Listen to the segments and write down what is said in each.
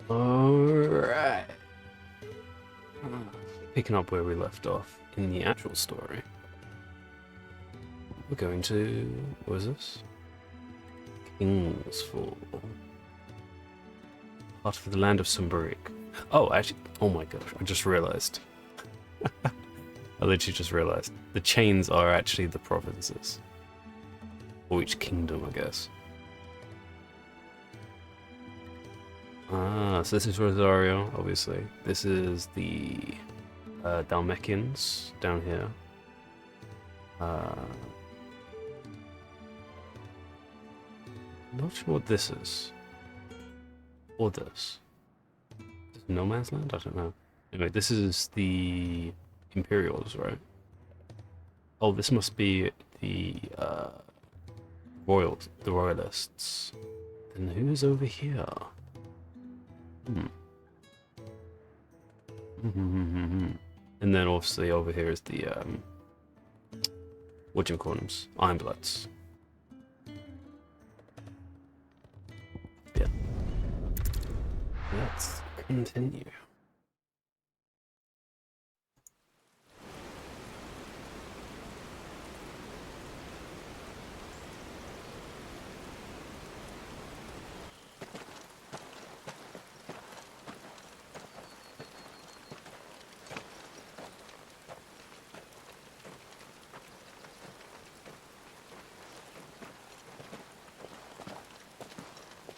Alright. Picking up where we left off in the actual story. We're going to... what is this? King's Fall. Part of the land of Sumburik. Oh, actually... oh my gosh, I just realized. I literally just realized. The chains are actually the provinces. Or each kingdom, I guess. Ah, so this is Rosario, obviously. This is the Dalmatians down here. Not sure what this is. Or this. Is it No Man's Land? I don't know. Anyway, this is the Imperials, right? Oh, this must be the Royalists. Then who's over here? And then obviously over here is the what do you call them? Ironbloods. Yeah. Let's continue.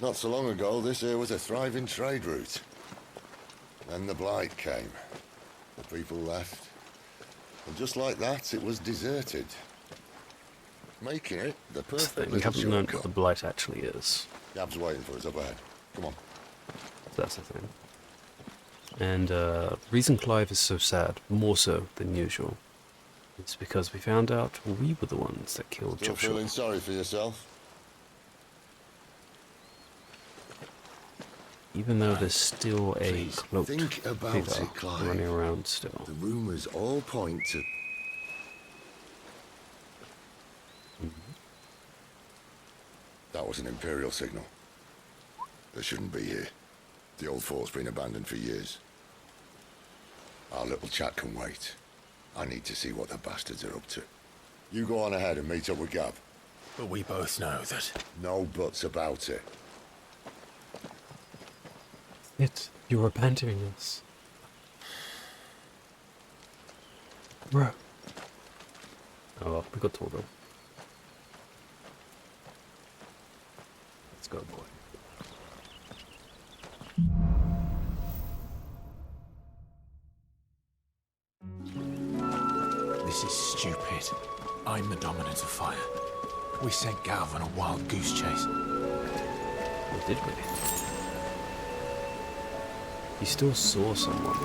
Not so long ago, this here was a thriving trade route. Then the Blight came. The people left. And just like that, it was deserted. Making it the perfect We little haven't learned what shortcut. the Blight actually is. Gab's waiting for us up ahead. Come on. So that's the thing. And the reason Clive is so sad, more so than usual, is because we found out we were the ones that killed Still Joshua. feeling sorry for yourself? Even though there's still a Please, cloaked think about figure it, Clive. running around still. The rumours all point to... That was an Imperial signal. They shouldn't be here. The old fort's been abandoned for years. Our little chat can wait. I need to see what the bastards are up to. You go on ahead and meet up with Gab. But we both know that... No buts about it. You're abandoning us. Bro. Oh well, we got told though. Let's go, boy. This is stupid. I'm the dominant of fire. We sent Gav on a wild goose chase. Or did we? He still saw someone.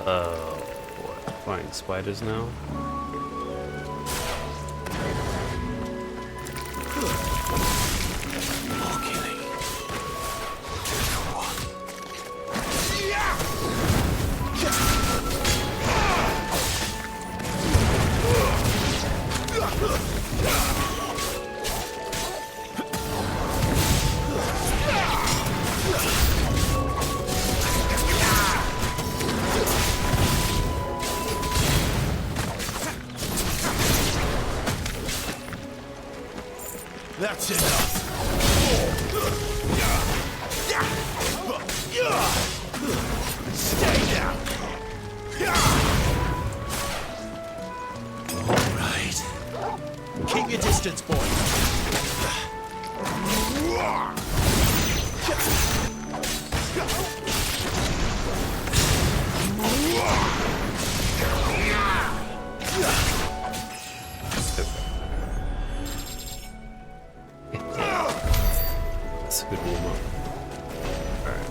Oh boy, fighting spiders now. More killing. That's enough. Stay down. All right. Keep your distance, boy. That's a good warm up. Alright.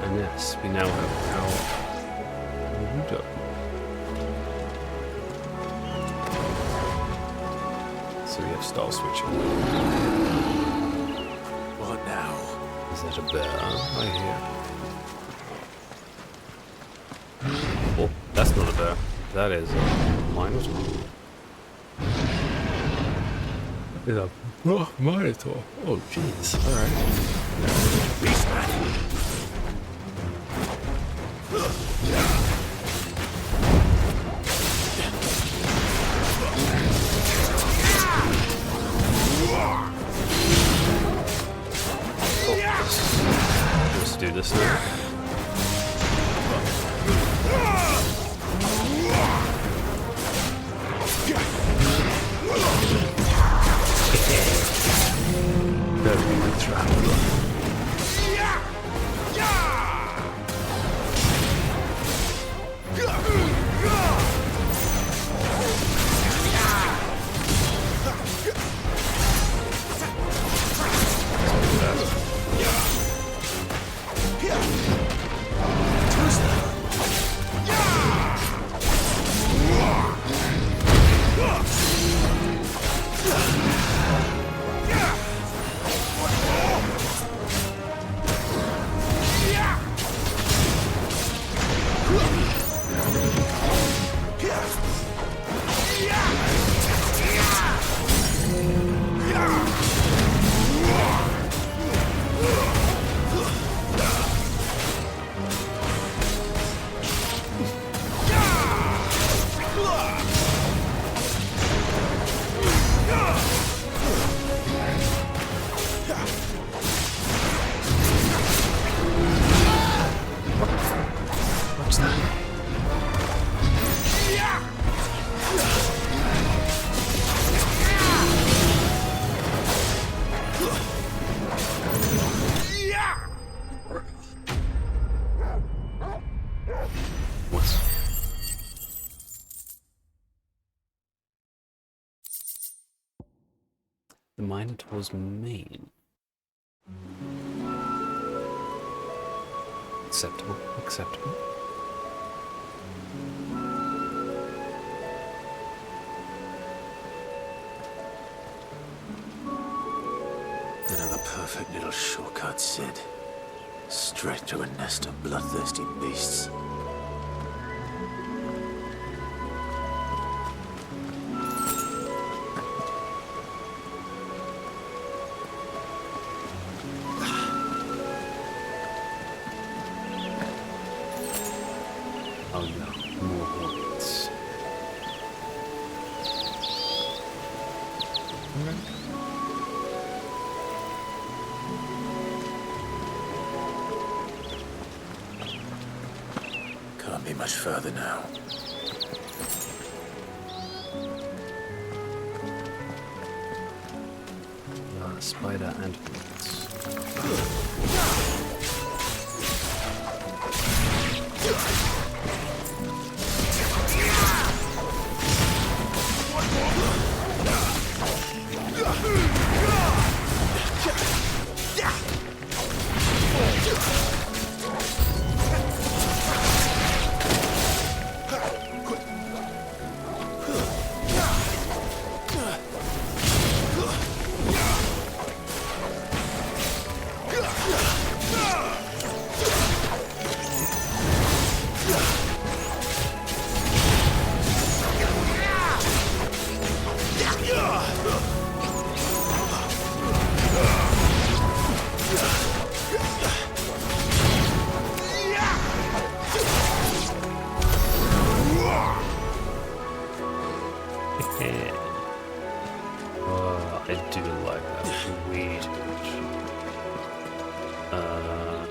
And yes, we now have our Naruto. So we have style switching. What now? Is that a bear I hear? Oh, that's not a bear. that is a Minotaur. Is a Minotaur. Oh, jeez. Alright. Let's do this now. Perfect trap. What's that? What's... The Minotaur's mane. Acceptable, acceptable. Another perfect little shortcut, Sid. Straight to a nest of bloodthirsty beasts. Oh no, more hornets. Can't be much further now. Spider and hornets. I do like that way too much.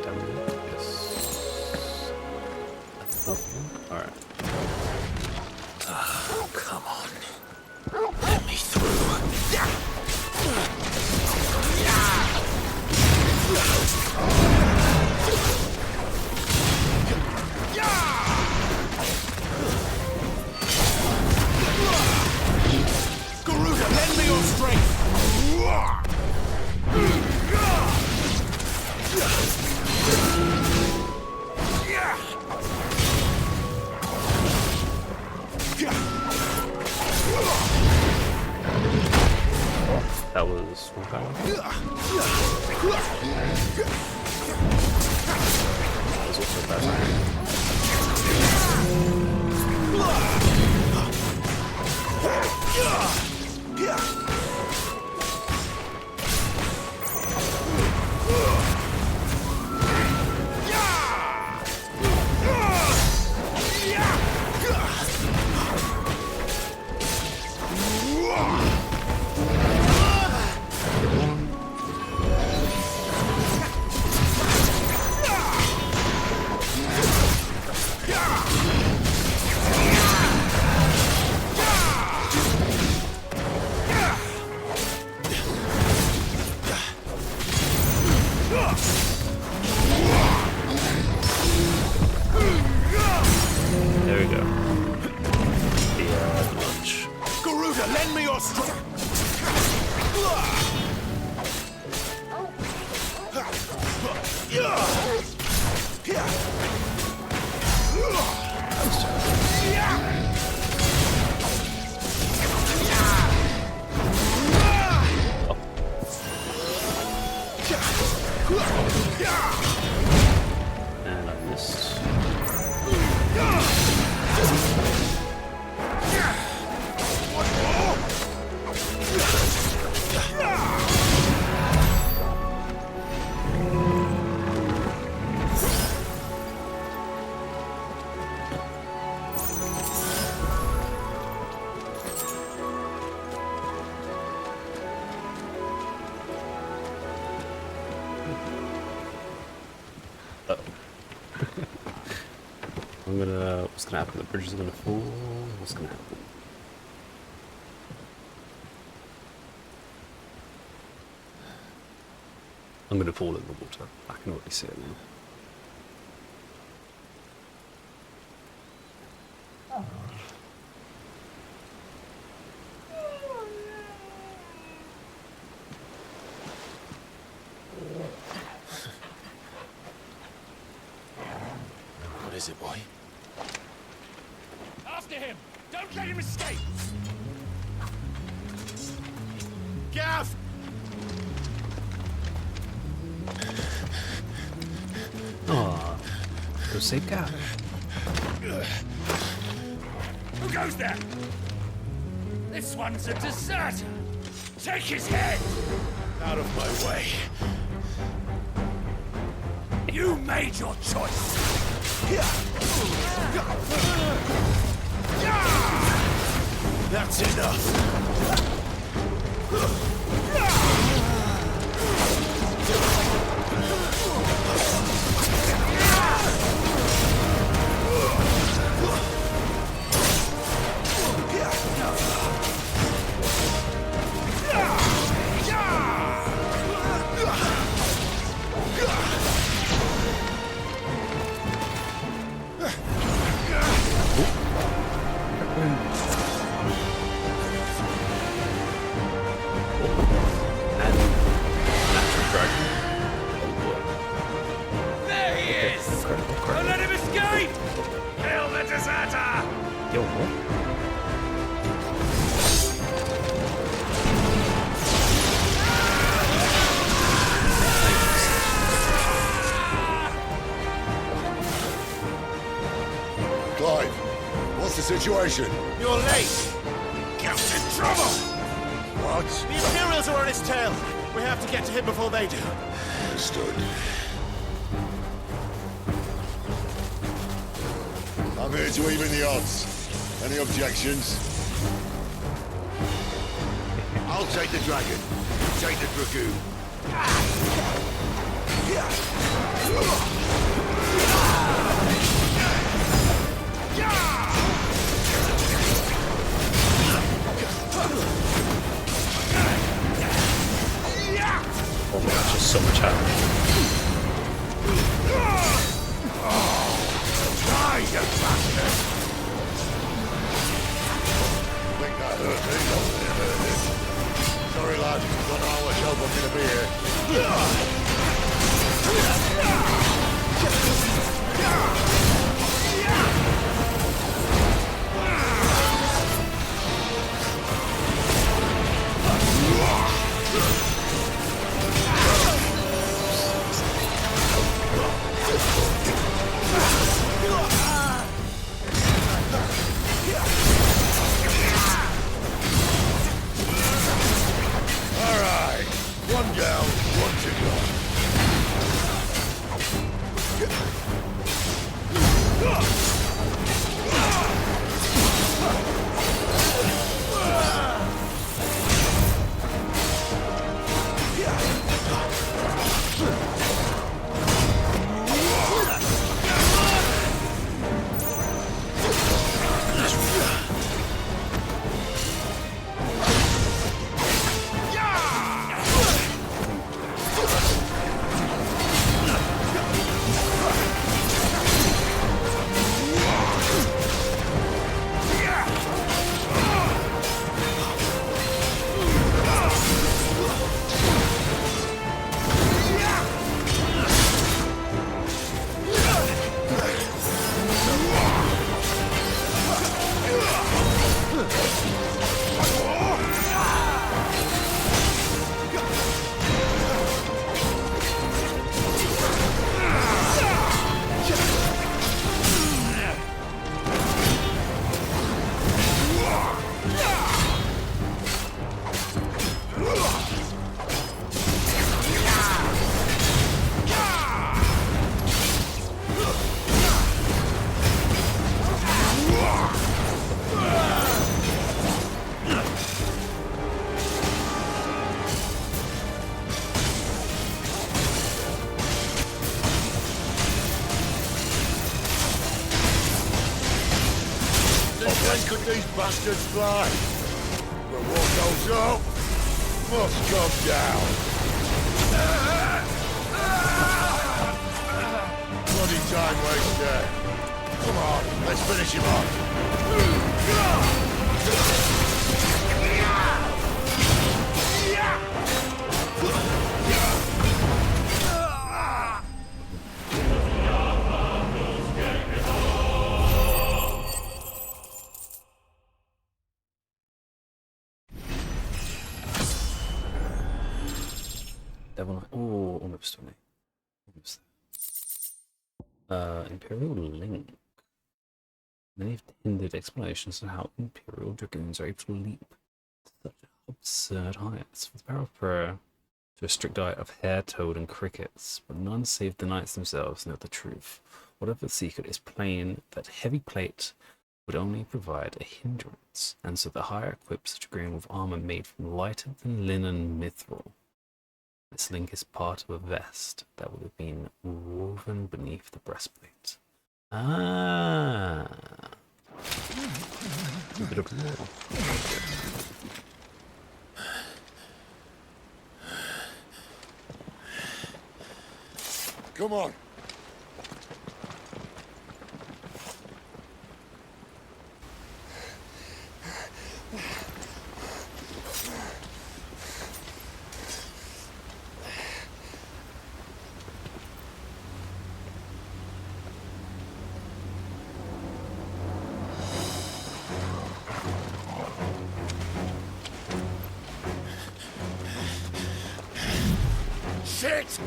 Down here? Yes. Alright. Oh, come on. Let me through. Garuda, lend me your strength! That was one kind of... That was also bad. Ruger, lend me your strength. And I missed. What's gonna happen? The bridge is gonna fall. What's gonna happen? I'm gonna fall in the water. I can already see it now. What is it, boy? After him! Don't let him escape! Gav! Oh, go save Gav. Who goes there? This one's a deserter! Take his head! Out of my way. You made your choice! That's enough! There he is! Don't let him escape! Kill the deserter! Yo, what? Clive, what's the situation? You're late! Captain Trouble! What? The Imperials are on his tail! We have to get to him before they do. Understood. I'm here to even the odds. Any objections? I'll take the dragon. You take the dragoon. Oh my gosh, there's so much happening. Die, you bastard! Think that hurt me? Sorry, lad. Don't know how much help I'm gonna be here. All right. One down, one to go. These bastards fly. But what goes up must come down. Bloody time waster. Come on, let's finish him off. Devil Knight. Oh, almost 20. Almost there. Imperial Link. Many have hindered explanations on how Imperial Dragoons are able to leap to such absurd heights. For the power of prayer to a strict diet of hare, toad, and crickets, but none save the knights themselves know the truth. Whatever the secret is plain that heavy plate would only provide a hindrance, and so the higher equips such a dragoon with armor made from lighter than linen mithril. This link is part of a vest that would have been woven beneath the breastplate. Ah. A bit of lore. Come on. Shit!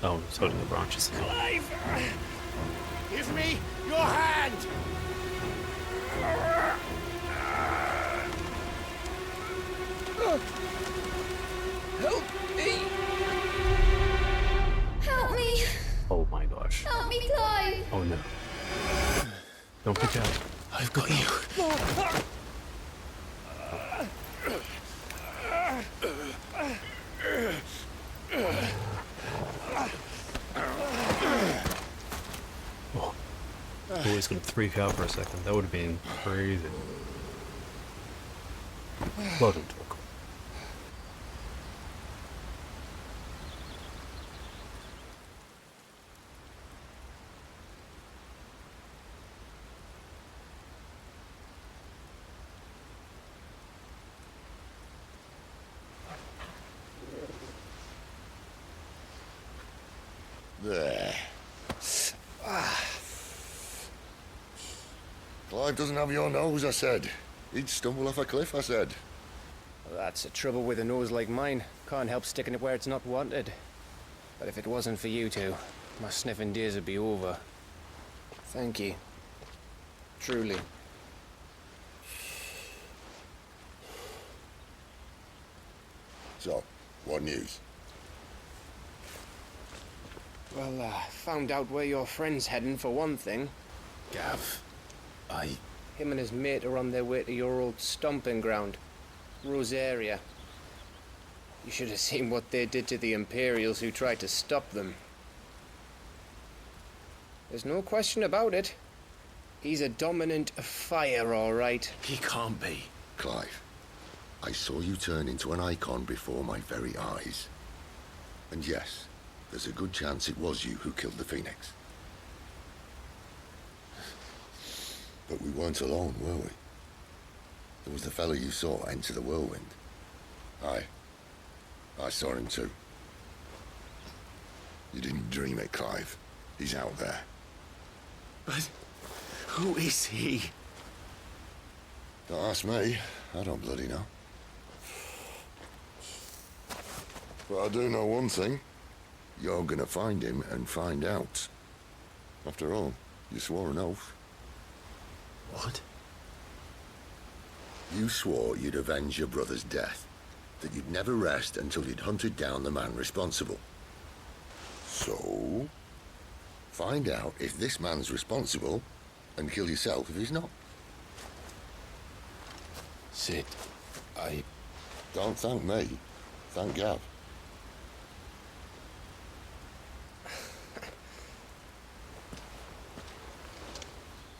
Oh, it's holding the branches. Clive! Give me your hand! Help me! Help me! Oh my gosh. Help me, Clive! Oh no. Don't pick out. I've got you. Oh, he's gonna freak out for a second. That would have been crazy. Blood and talk. There. Clive doesn't have your nose, I said. He'd stumble off a cliff, I said. Well, that's the trouble with a nose like mine. Can't help sticking it where it's not wanted. But if it wasn't for you two, my sniffing days would be over. Thank you. Truly. So, what news? Well, found out where your friend's heading for one thing. Gav, Him and his mate are on their way to your old stomping ground, Rosaria. You should have seen what they did to the Imperials who tried to stop them. There's no question about it. He's a dominant fire, all right. he can't be. Clive, I saw you turn into an icon before my very eyes. And yes, there's a good chance it was you who killed the Phoenix. But we weren't alone, were we? There was the fellow you saw enter the whirlwind. I saw him too. You didn't dream it, Clive. He's out there. But who is he? Don't ask me. I don't bloody know. But I do know one thing. You're gonna find him and find out. After all, you swore an oath. What? You swore you'd avenge your brother's death, that you'd never rest until you'd hunted down the man responsible. So, find out if this man's responsible, and kill yourself if he's not. Sid, I... Don't thank me. Thank Gav.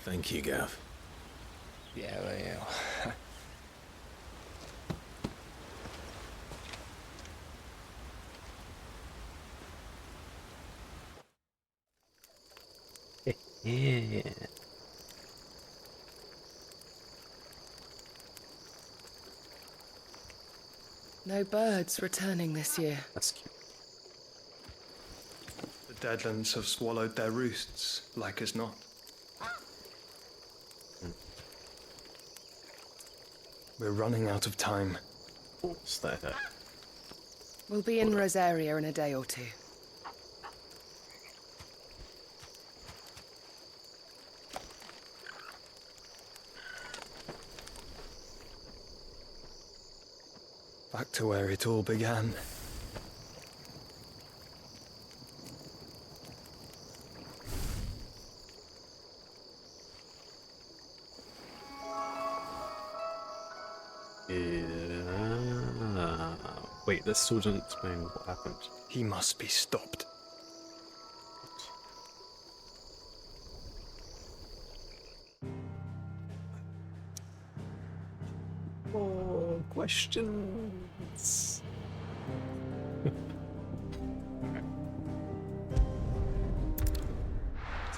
Thank you, Gav. Yeah, well, yeah. Yeah. No birds returning this year. That's cute. The Deadlands have swallowed their roosts, like as not. We're running out of time. What's that? We'll be in Rosaria in a day or two. Back to where it all began. Yeah. Wait, this still doesn't explain what happened. He must be stopped. More questions. Alright.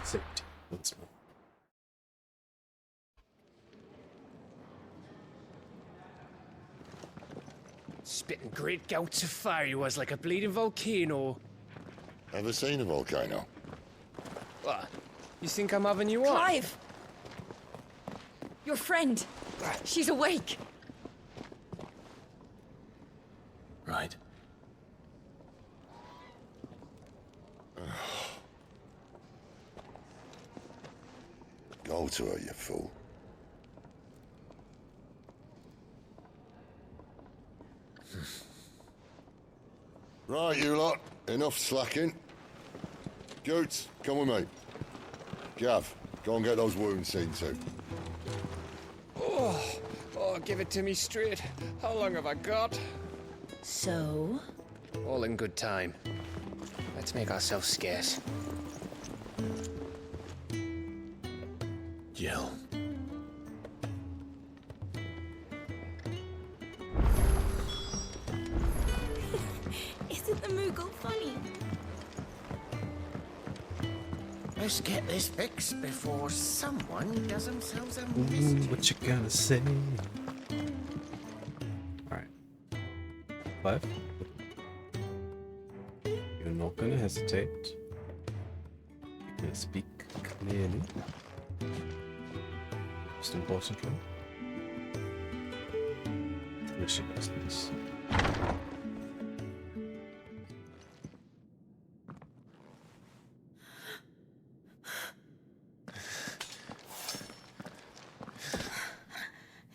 Safety once more. Spitting great gouts of fire he was, like a bleeding volcano. Ever seen a volcano? What? You think I'm having you on? Clive! Your friend. She's awake. Right. Go to her, you fool. Right, you lot. Enough slacking. Goots, come with me. Gav, go and get those wounds seen to. Oh, give it to me straight. How long have I got? So? All in good time. Let's make ourselves scarce. Jill. Isn't the Moogle funny? Let's get this fixed before someone does themselves a Ooh, mischief. what you gonna say? Alright. 5. You're not gonna hesitate. You're gonna speak clearly. Most importantly. Wish your business.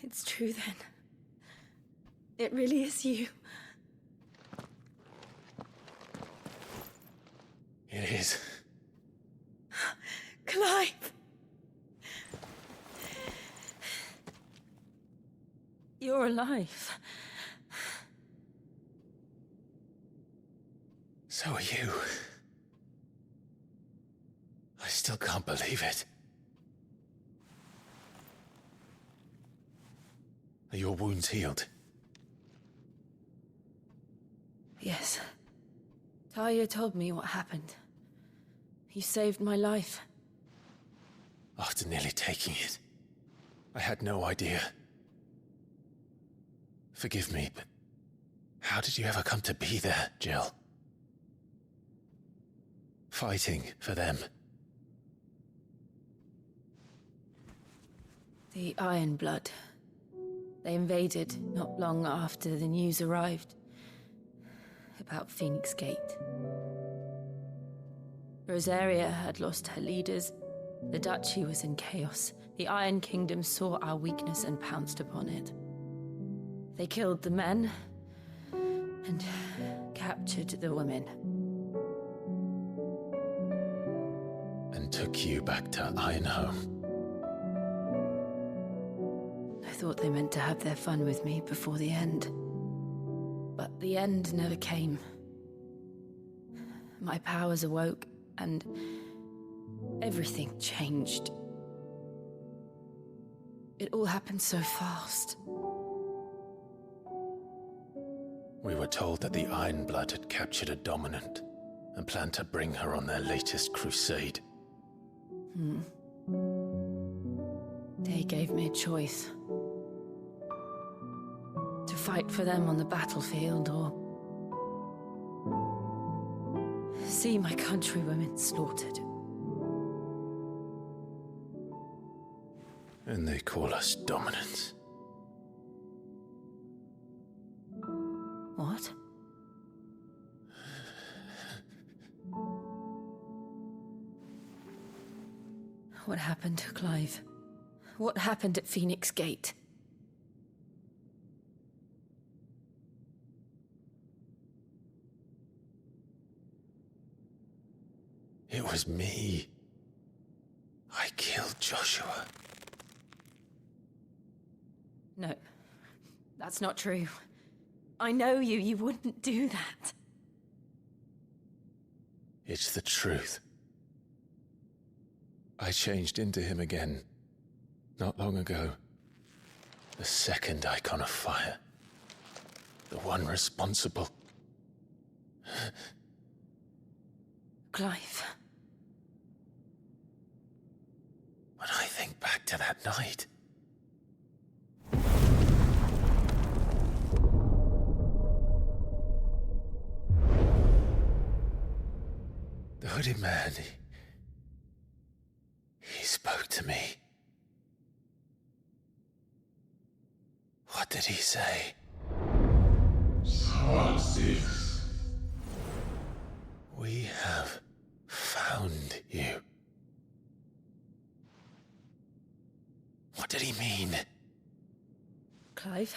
It's true then. It really is you. It is. Clive! You're alive. So are you. I still can't believe it. Are your wounds healed? Yes. Talia told me what happened. You saved my life. After nearly taking it, I had no idea. Forgive me, but how did you ever come to be there, Jill? Fighting for them. The Iron Blood. They invaded not long after the news arrived about Phoenix Gate. Rosaria had lost her leaders, The duchy was in chaos. The Iron Kingdom saw our weakness and pounced upon it. They killed the men and captured the women. And took you back to Ironhome. I thought they meant to have their fun with me before the end. But the end never came. My powers awoke, and everything changed. It all happened so fast. We were told that the Ironblood had captured a dominant and planned to bring her on their latest crusade. They gave me a choice. To fight for them on the battlefield, or see my countrywomen slaughtered. And they call us dominants. What? What happened to Clive? What happened at Phoenix Gate? It was me. I killed Joshua. No, that's not true. I know you. You wouldn't do that. It's the truth. I changed into him again, not long ago. The second icon of fire. The one responsible. Clive. When I think back to that night... The hooded man, he spoke to me. What did he say? Part 6. We have found you. What did he mean? Clive,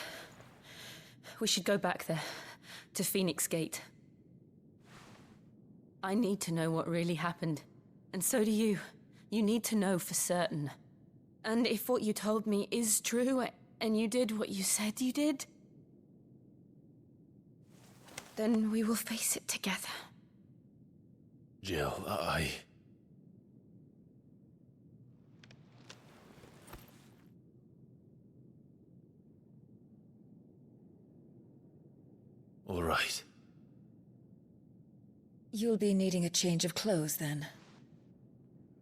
we should go back there, to Phoenix Gate. I need to know what really happened. And so do you. You need to know for certain. And if what you told me is true, and you did what you said you did, then we will face it together. Jill, All right. You'll be needing a change of clothes, then.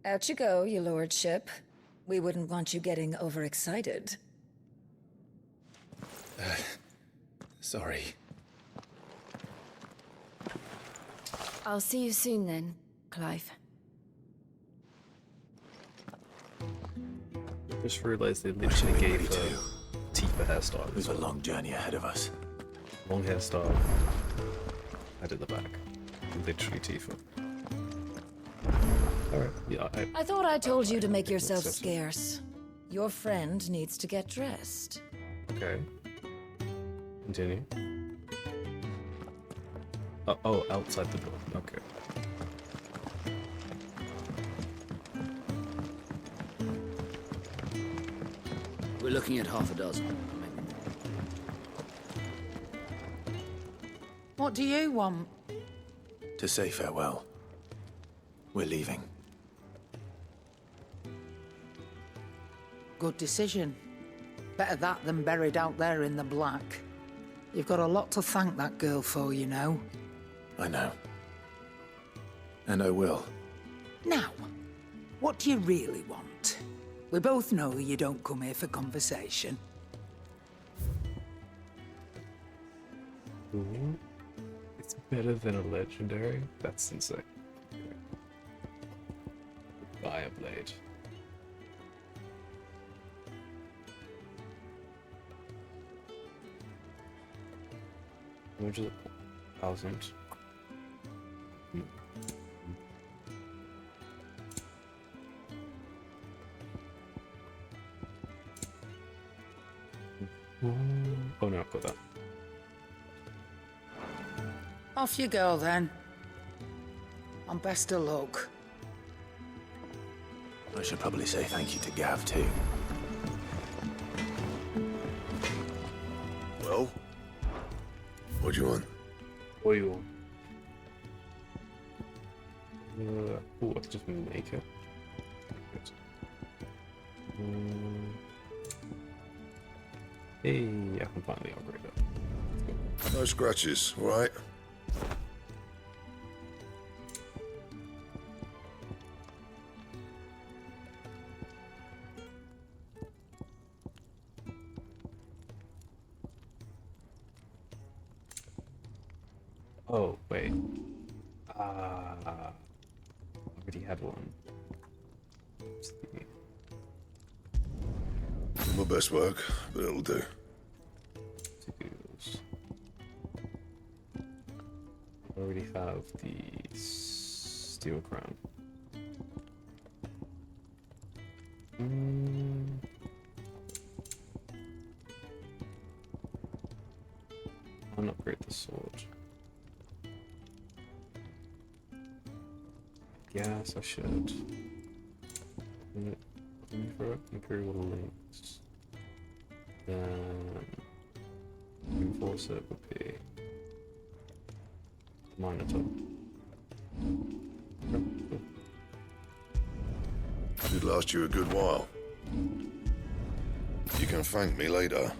Out you go, your lordship. We wouldn't want you getting overexcited. Sorry. I'll see you soon then, Clive. Just realised they literally gave Tifa hairstyle. We've a long journey ahead of us. Long hairstyle. Head at the back. Literally Tifa. Alright, yeah, I thought I told you to make yourself scarce. Your friend needs to get dressed. Okay. Continue. Oh, outside the door. Okay. We're looking at half a dozen. What do you want? To say farewell. We're leaving. Good decision. Better that than buried out there in the black. You've got a lot to thank that girl for, you know. I know. And I will. Now, what do you really want? We both know you don't come here for conversation. Ooh. It's better than a legendary? That's insane. Fire blade. How much is it? 1,000. Oh no, I've got that. Off you go then. And best of luck. I should probably say thank you to Gav, too. Well? What do you want? What do you want? Oh, I can just make it. Hey, I can finally upgrade it. No scratches, all right? Oh, wait. Already had one. My best work, but it'll do. I already have the steel crown. I'll upgrade the sword. Yes, I should. For Imperial links. Then Enforcer would be Minotaur. Should last you a good while. You can thank me later.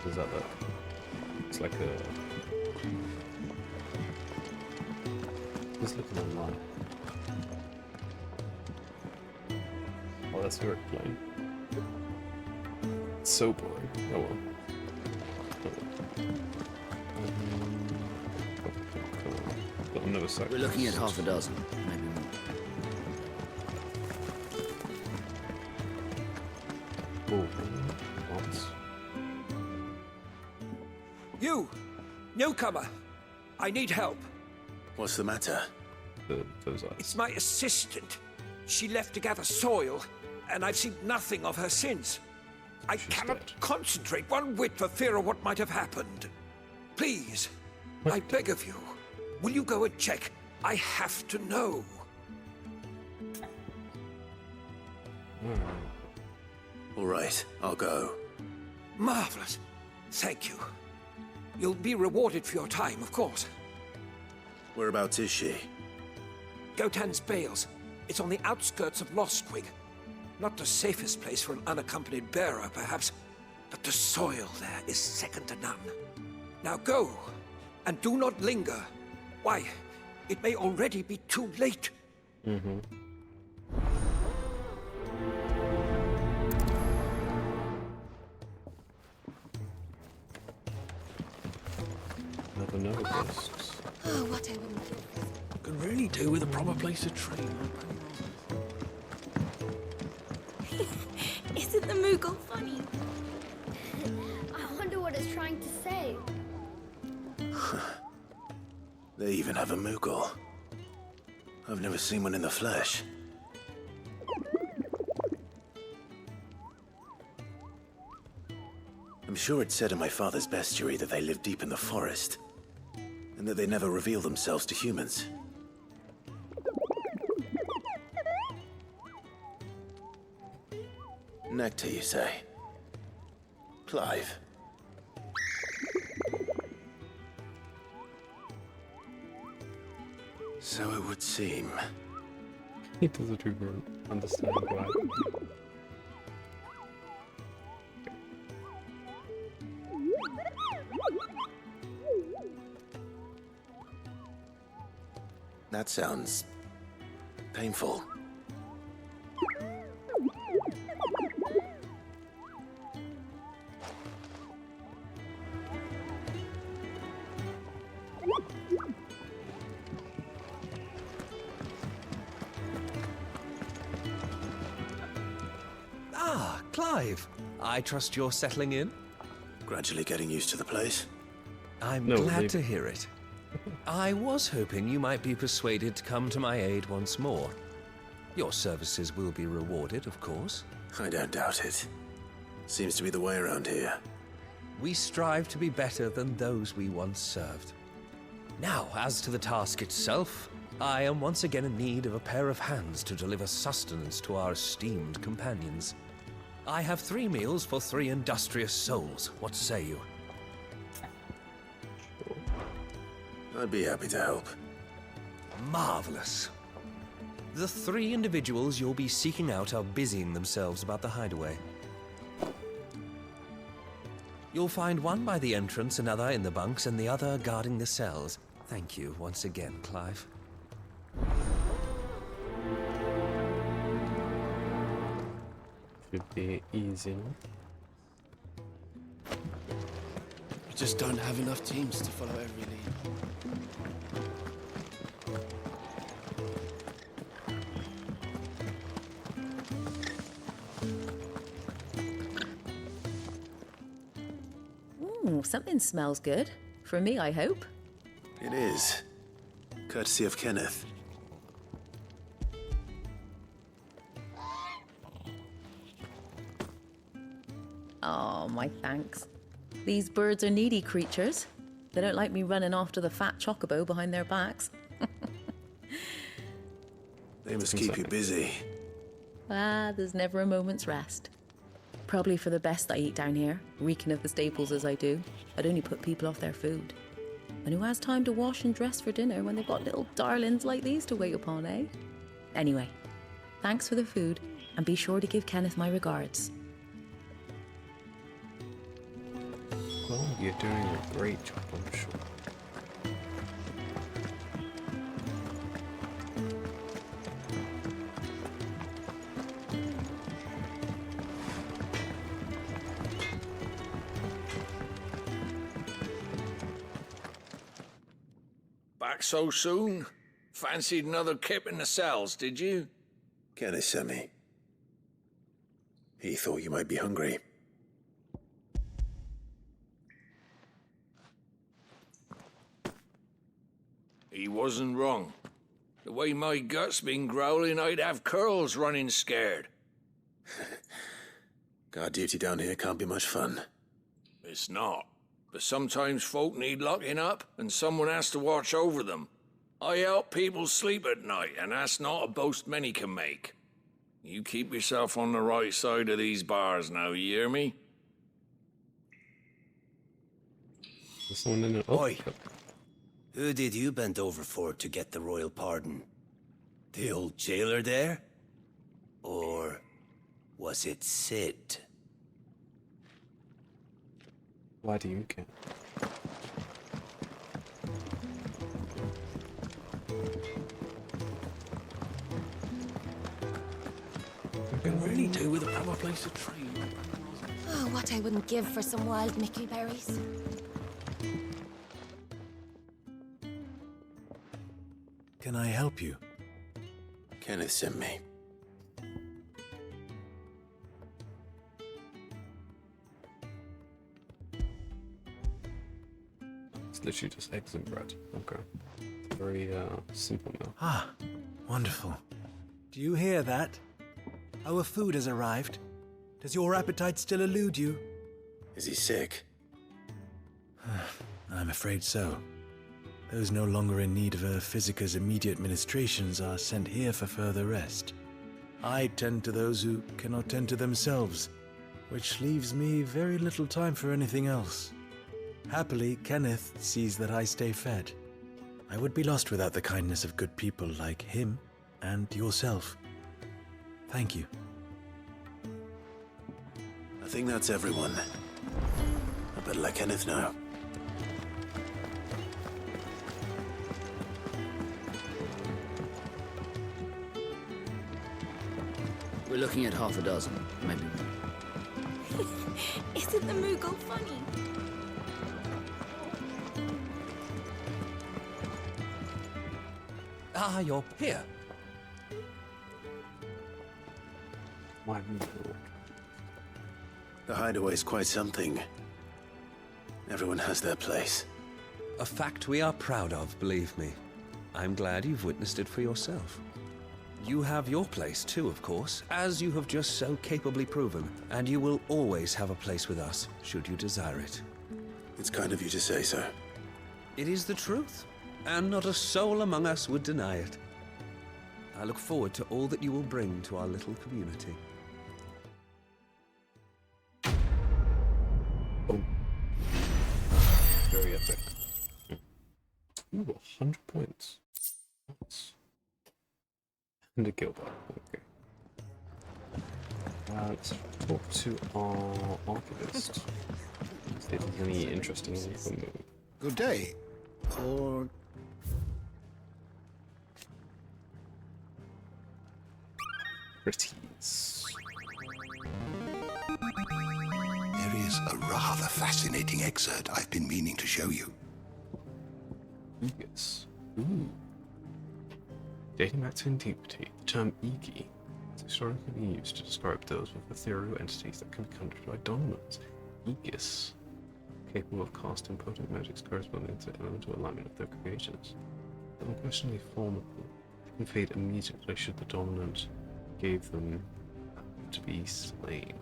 Does that look? It's like a. Just looking online. Oh, that's very plain. It's so boring. Oh well. Got another side. We're looking at half a dozen, maybe more. Oh, what? You! Newcomer! I need help. What's the matter? Those eyes. It's my assistant. She left to gather soil, and I've seen nothing of her since. I cannot concentrate one whit for fear of what might have happened. Please, I beg of you, will you go and check? I have to know. All right, I'll go. Marvelous. Thank you. You'll be rewarded for your time, of course. Whereabouts is she? Gotan's Bales. It's on the outskirts of Lostwig. Not the safest place for an unaccompanied bearer, perhaps, but the soil there is second to none. Now go, and do not linger. Why, it may already be too late. Never know this. Oh, what I wouldn't do. Could really do with a proper place to train. Isn't the Moogle funny? I wonder what it's trying to say. They even have a Moogle. I've never seen one in the flesh. I'm sure it said in my father's bestiary that they live deep in the forest, and that they never reveal themselves to humans. Nectar, you say? Clive. So it would seem. He doesn't even understand why. That sounds painful. Ah, Clive. I trust you're settling in? Gradually getting used to the place. I'm No, glad they- to hear it. I was hoping you might be persuaded to come to my aid once more. Your services will be rewarded, of course. I don't doubt it. Seems to be the way around here. We strive to be better than those we once served. Now, as to the task itself, I am once again in need of a pair of hands to deliver sustenance to our esteemed companions. I have 3 meals for 3 industrious souls. What say you? I'd be happy to help. Marvelous. The 3 individuals you'll be seeking out are busying themselves about the hideaway. You'll find one by the entrance, another in the bunks, and the other guarding the cells. Thank you once again, Clive. Should be easy enough. We just don't have enough teams to follow every lead. Ooh, something smells good. For me, I hope. It is. Courtesy of Kenneth. Oh, my thanks. These birds are needy creatures. They don't like me running after the fat chocobo behind their backs. They must keep you busy. Ah, there's never a moment's rest. Probably for the best I eat down here, reeking of the staples as I do. I'd only put people off their food. And who has time to wash and dress for dinner when they've got little darlings like these to wait upon, eh? Anyway, thanks for the food, and be sure to give Kenneth my regards. Well, you're doing a great job, I'm sure. Back so soon? Fancied another kip in the cells, did you? Kenneth sent me. He thought you might be hungry. He wasn't wrong. The way my gut's been growling, I'd have curls running scared. Guard duty down here can't be much fun. It's not. But sometimes folk need locking up, and someone has to watch over them. I help people sleep at night, and that's not a boast many can make. You keep yourself on the right side of these bars now, you hear me? There's someone in it. Oi! Who did you bend over for to get the royal pardon? The old jailer there? Or was it Sid? Why do you care? You can really do with a proper place to train. Oh, what I wouldn't give for some wild mickleberries. Can I help you? Kenneth sent me. It's literally just eggs and bread. Okay. It's very simple meal. Ah, wonderful. Do you hear that? Our food has arrived. Does your appetite still elude you? Is he sick? I'm afraid so. Those no longer in need of a Physica's immediate ministrations are sent here for further rest. I tend to those who cannot tend to themselves, which leaves me very little time for anything else. Happily, Kenneth sees that I stay fed. I would be lost without the kindness of good people like him and yourself. Thank you. I think that's everyone. I better let Kenneth know. We're looking at half a dozen, maybe. Isn't the Moogle funny? Ah, you're here. Why? The hideaway's quite something. Everyone has their place. A fact we are proud of, believe me. I'm glad you've witnessed it for yourself. You have your place too, of course, as you have just so capably proven, and you will always have a place with us, should you desire it. It's kind of you to say so. It is the truth, and not a soul among us would deny it. I look forward to all that you will bring to our little community. Oh. Very epic. Ooh, 100 points. Nice. And a guild bar. Okay. Let's talk to our archivist. See if there's any interesting info. Good day. Or... Pretties. There is a rather fascinating excerpt I've been meaning to show you. Aegis. Ooh. Dating back to antiquity, the term Igi is historically used to describe those with ethereal entities that can be conjured by dominance. Aegis, capable of casting potent magics corresponding to elemental alignment of their creations. The unquestionably formidable, they can fade immediately should the dominant gave them to be slain.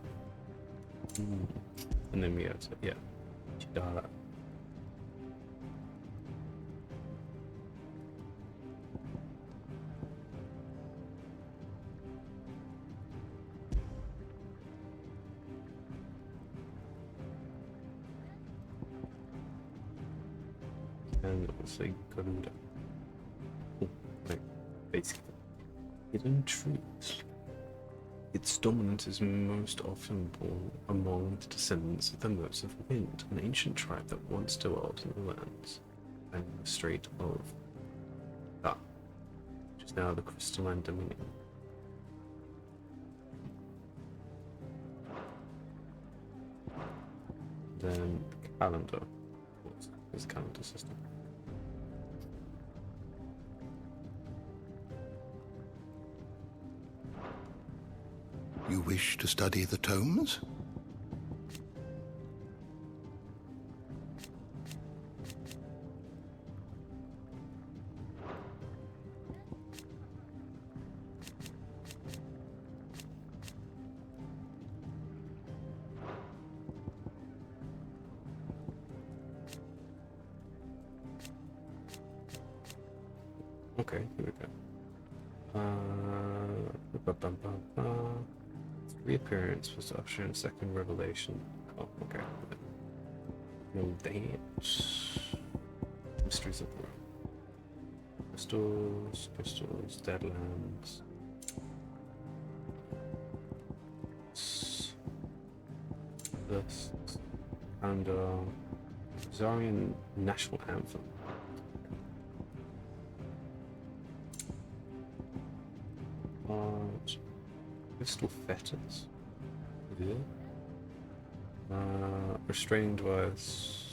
And then we have to, yeah, Chidara. And also Garuda. Like, basically, hidden truths. Its dominance is most often born among the descendants of the Motes of Wind, an ancient tribe that once dwelled in the lands and the Strait of Da, which is now the Crystalline Dominion. Then calendar. What is the calendar system? You wish to study the tomes? Okay, here we go. Reappearance was to usher in second revelation. Oh, okay. No dance. Mysteries of the realm. Crystals, deadlands. This. And, Zarian National Anthem. Crystal fetters. Yeah. Restraining device.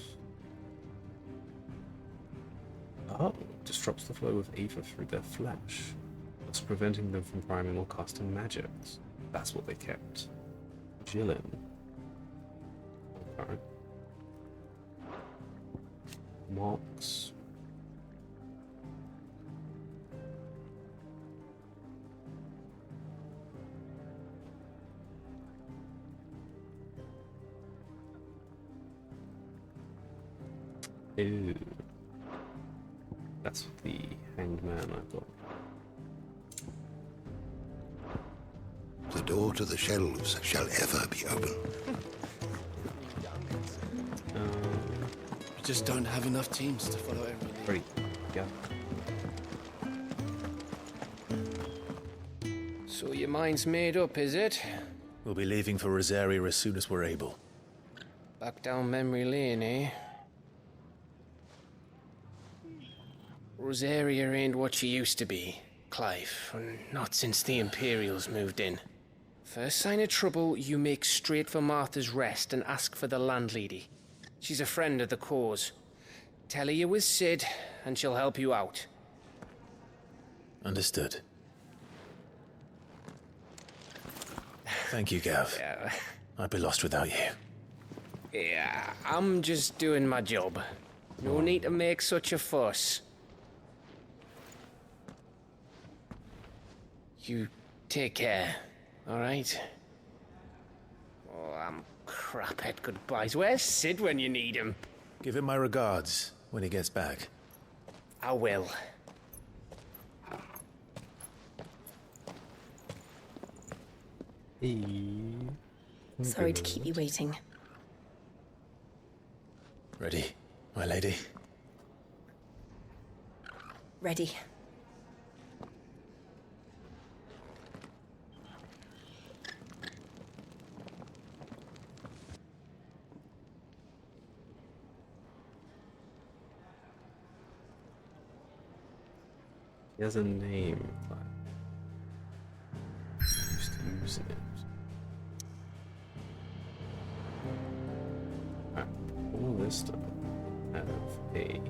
Oh, disrupts the flow of Ava through their flesh, thus preventing them from priming or casting magics. That's what they kept. Jillin. Okay. Marks. Ew. That's the hanged man I got. The door to the shelves shall ever be open. We just don't have enough teams to follow every lead. Ready? Yeah. So your mind's made up, is it? We'll be leaving for Rosaria as soon as we're able. Back down memory lane, eh? Rosaria ain't what she used to be, Clive. Not since the Imperials moved in. First sign of trouble, you make straight for Martha's Rest and ask for the landlady. She's a friend of the cause. Tell her you was Sid, and she'll help you out. Understood. Thank you, Gav. Yeah. I'd be lost without you. Yeah, I'm just doing my job. No need to make such a fuss. You take care, alright? Oh, I'm crap at goodbyes. Where's Sid when you need him? Give him my regards when he gets back. I will. Sorry to keep you waiting. Ready, my lady? Ready. He has a name. But I'm used to using it. Alright, all this stuff have a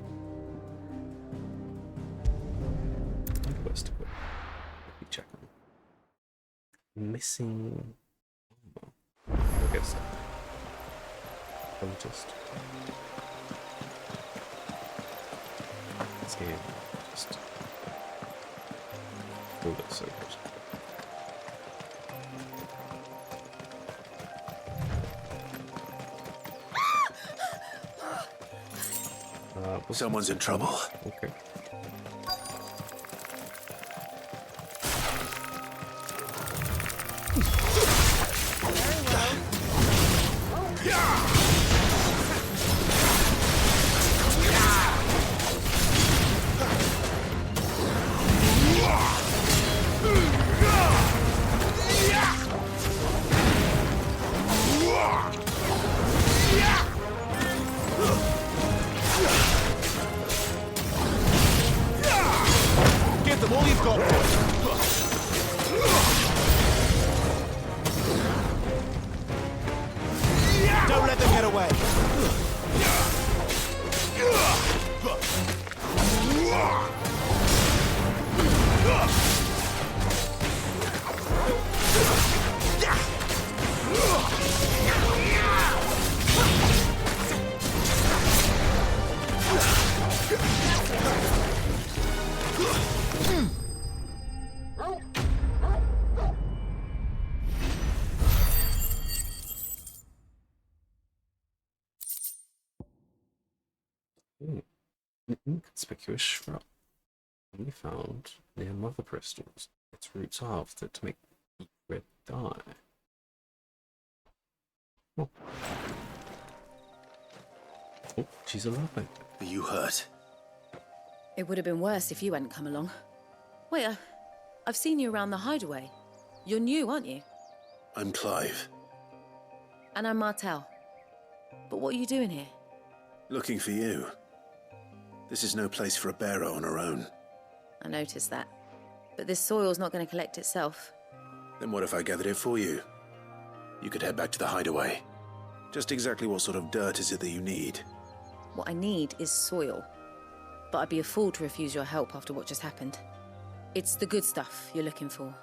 quest equip. Let me check them. Missing. Okay, so I'll just. This game just. Oh, that's so good. Someone's in trouble. Okay. Give them all you've got, Don't let them get away. An inconspicuous shrub only found near mother crystals. Its roots harvested to make red dye. Oh. Oh, she's alive. Are you hurt? It would have been worse if you hadn't come along. Wait, I've seen you around the hideaway. You're new, aren't you? I'm Clive. And I'm Martel. But what are you doing here? Looking for you. This is no place for a bearer on her own. I noticed that. But this soil's not going to collect itself. Then what if I gathered it for you? You could head back to the hideaway. Just exactly what sort of dirt is it that you need? What I need is soil. But I'd be a fool to refuse your help after what just happened. It's the good stuff you're looking for.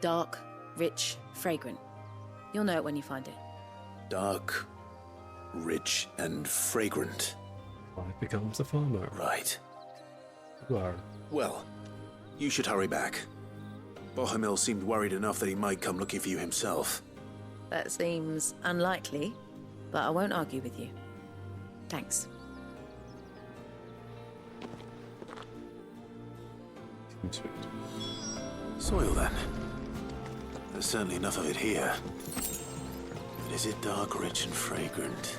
Dark, rich, fragrant. You'll know it when you find it. Dark, rich, and fragrant. Clive becomes a farmer. Right. You are. Well, you should hurry back. Bohemil seemed worried enough that he might come looking for you himself. That seems unlikely, but I won't argue with you. Thanks. Soil, then. There's certainly enough of it here. But is it dark, rich, and fragrant?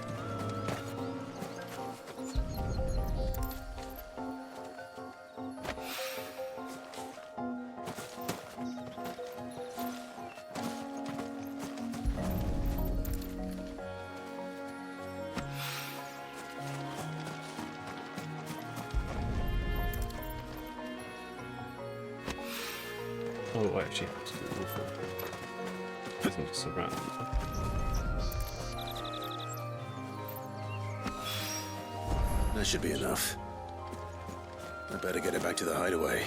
Oh, I actually have to do it before. It doesn't just surround. That should be enough. I better get it back to the hideaway.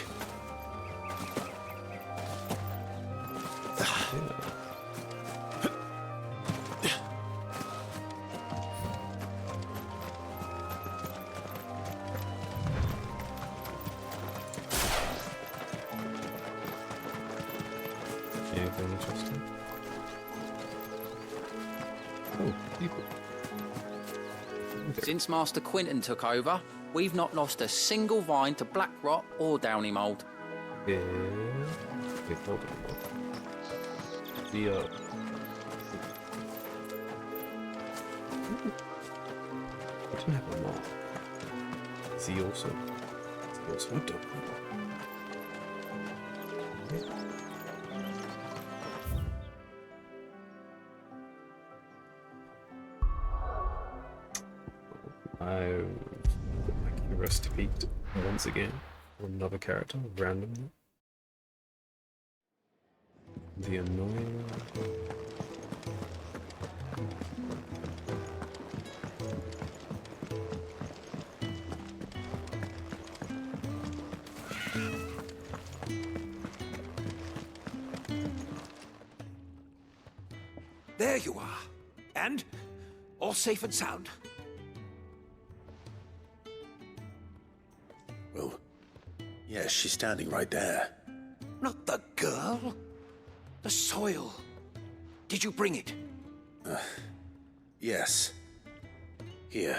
Since Master Quinton took over, we've not lost a single vine to black rot or downy mold. Yeah. Okay, hold on. The I don't have a mark. Is he also? I don't know. I'm my curiosity peaked once again for another character randomly. The annoying. There you are. And all safe and sound. Well, yes, she's standing right there. Not the girl. The soil. Did you bring it? Yes. Here.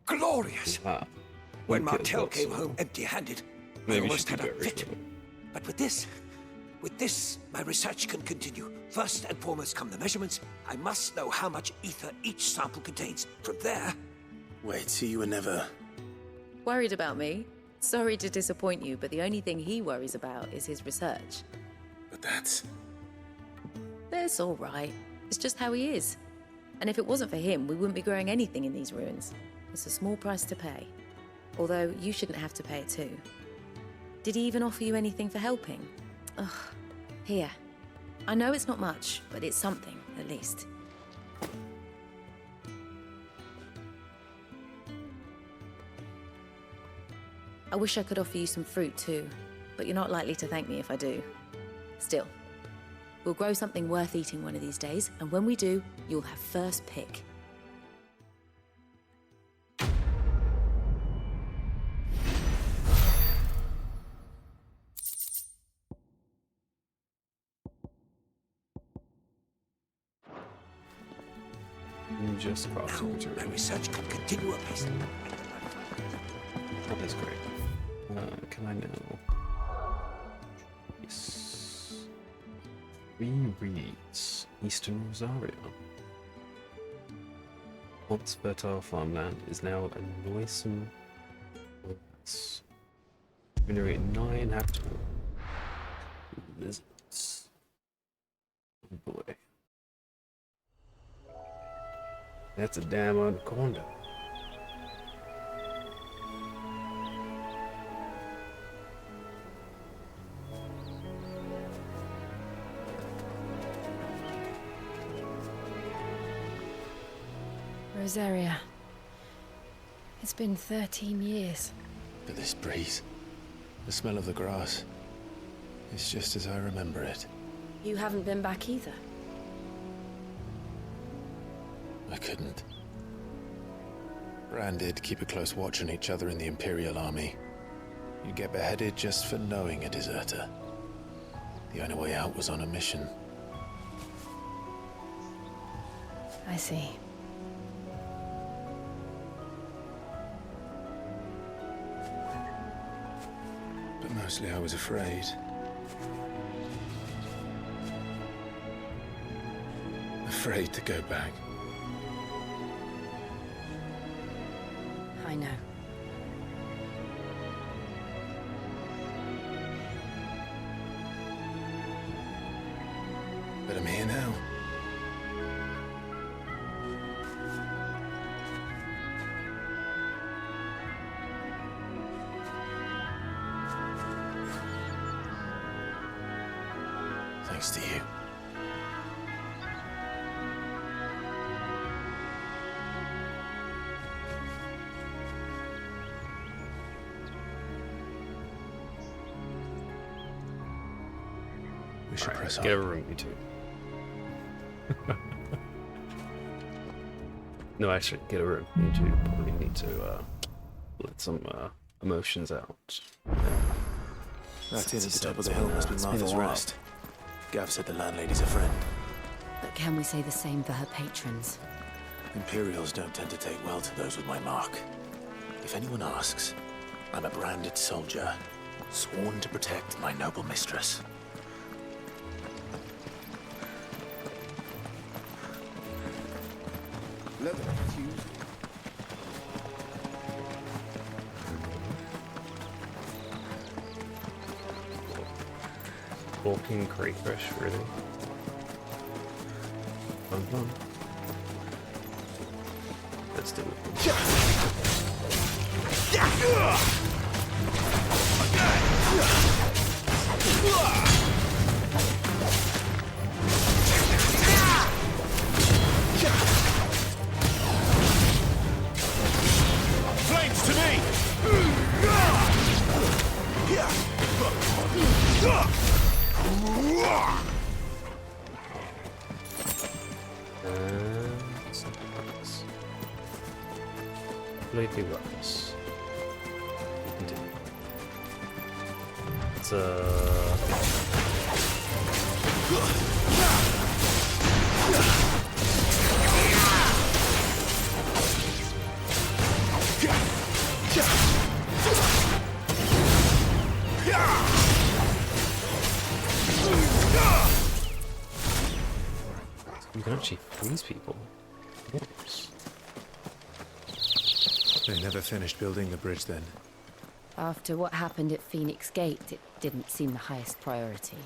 Glorious! When okay, Martel that's came all. home empty-handed, I Maybe almost she had could a get rid fit. of it. But with this, my research can continue. First and foremost come the measurements. I must know how much ether each sample contains. From there... Wait, so you were never... Worried about me? Sorry to disappoint you, but the only thing he worries about is his research. But that's... That's all right. It's just how he is. And if it wasn't for him, we wouldn't be growing anything in these ruins. It's a small price to pay. Although, you shouldn't have to pay it too. Did he even offer you anything for helping? Ugh. Here. I know it's not much, but it's something, at least. I wish I could offer you some fruit too, but you're not likely to thank me if I do. Still, we'll grow something worth eating one of these days, and when we do, you'll have first pick. Just cross Now, my research can continue apace. That is great. Can I now? Yes. 3 reeds. Eastern Rosario. Once fertile farmland is now a noisome wilderness. Generate 9 habitable lizards. Oh boy. That's a damn anaconda. Rosaria. It's been 13 years. But this breeze, the smell of the grass, it's just as I remember it. You haven't been back either. I couldn't. Bran did keep a close watch on each other in the Imperial Army. You'd get beheaded just for knowing a deserter. The only way out was on a mission. I see. But mostly I was afraid. Afraid to go back. I know. But I'm here now. Thanks to you. We should press on. Get a room, you two. No, actually, get a room. You two probably need to let some emotions out. That inn at the top of the hill must be It's been a Martha's while. Rest. Gav said the landlady's a friend. But can we say the same for her patrons? Imperials don't tend to take well to those with my mark. If anyone asks, I'm a branded soldier, sworn to protect my noble mistress. Walking crayfish, really? Fun. Let's do it. Flames to me! Completely rocks. Continue. It's you can actually freeze people. Oops. They never finished building the bridge then. After what happened at Phoenix Gate, it didn't seem the highest priority.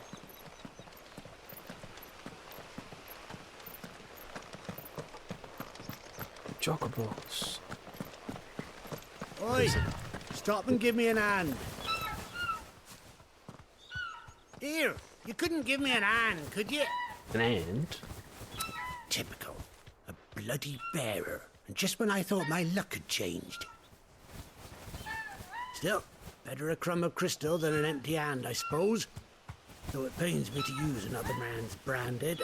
Chocobos. Oi! Stop and give me an hand. Here, you couldn't give me an hand, could you? An ant? Typical. A bloody bearer. And just when I thought my luck had changed. Still, better a crumb of crystal than an empty hand, I suppose. Though it pains me to use another man's branded.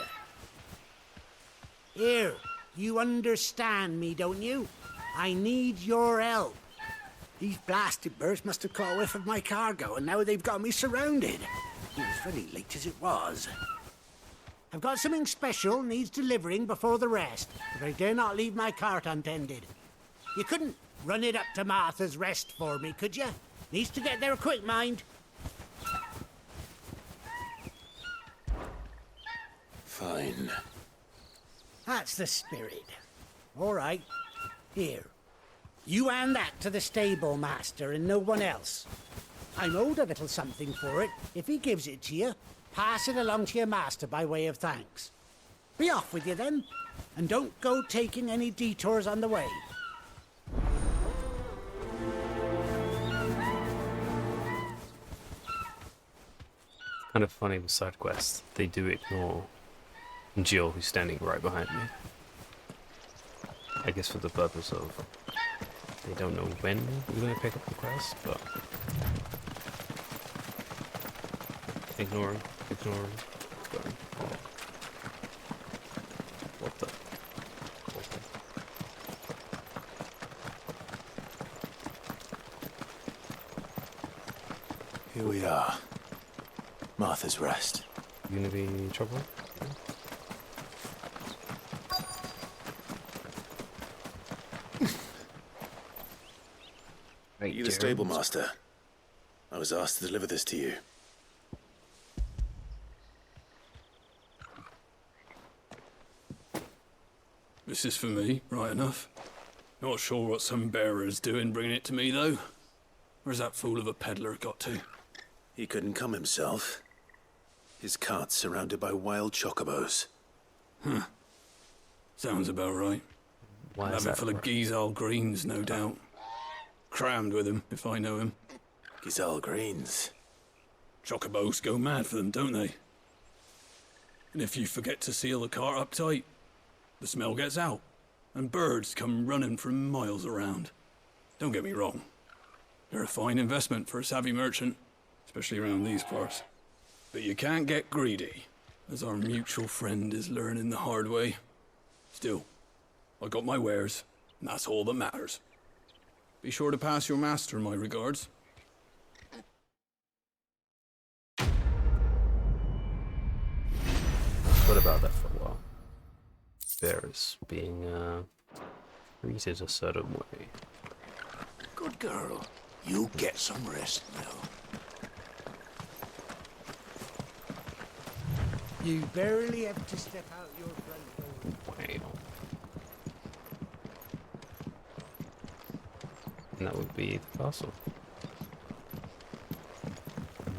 Here, you understand me, don't you? I need your help. These blasted birds must have caught a whiff of my cargo, and now they've got me surrounded. It was very late as it was. I've got something special needs delivering before the rest, but I dare not leave my cart untended. You couldn't run it up to Martha's Rest for me, could you? Needs to get there quick, mind. Fine. That's the spirit. All right. Here. You hand that to the stable master and no one else. I'm owed a little something for it. If he gives it to you, pass it along to your master by way of thanks. Be off with you then, and don't go taking any detours on the way. Kind of funny with side quests. They do ignore Jill, who's standing right behind me. I guess for the purpose of they don't know when we're gonna pick up the quest, but ignore him. What the? Here we are. Martha's Rest. You gonna be in trouble? You the stable master? I was asked to deliver this to you. This is for me, right enough. Not sure what some bearer's doing bringing it to me, though. Where's that fool of a peddler got to? He couldn't come himself. His cart's surrounded by wild chocobos. Huh. Sounds about right. Why is Have it that full of Gizal greens, no doubt. Crammed with him, if I know him. Gizal greens. Chocobos go mad for them, don't they? And if you forget to seal the cart up tight, the smell gets out, and birds come running from miles around. Don't get me wrong. They're a fine investment for a savvy merchant, especially around these parts. But you can't get greedy, as our mutual friend is learning the hard way. Still, I got my wares, and that's all that matters. Be sure to pass your master my regards. Forgot about that for a while. Bears being treated a certain way. Good girl. You get some rest now. You barely have to step out your front door. Wow. And that would be the castle.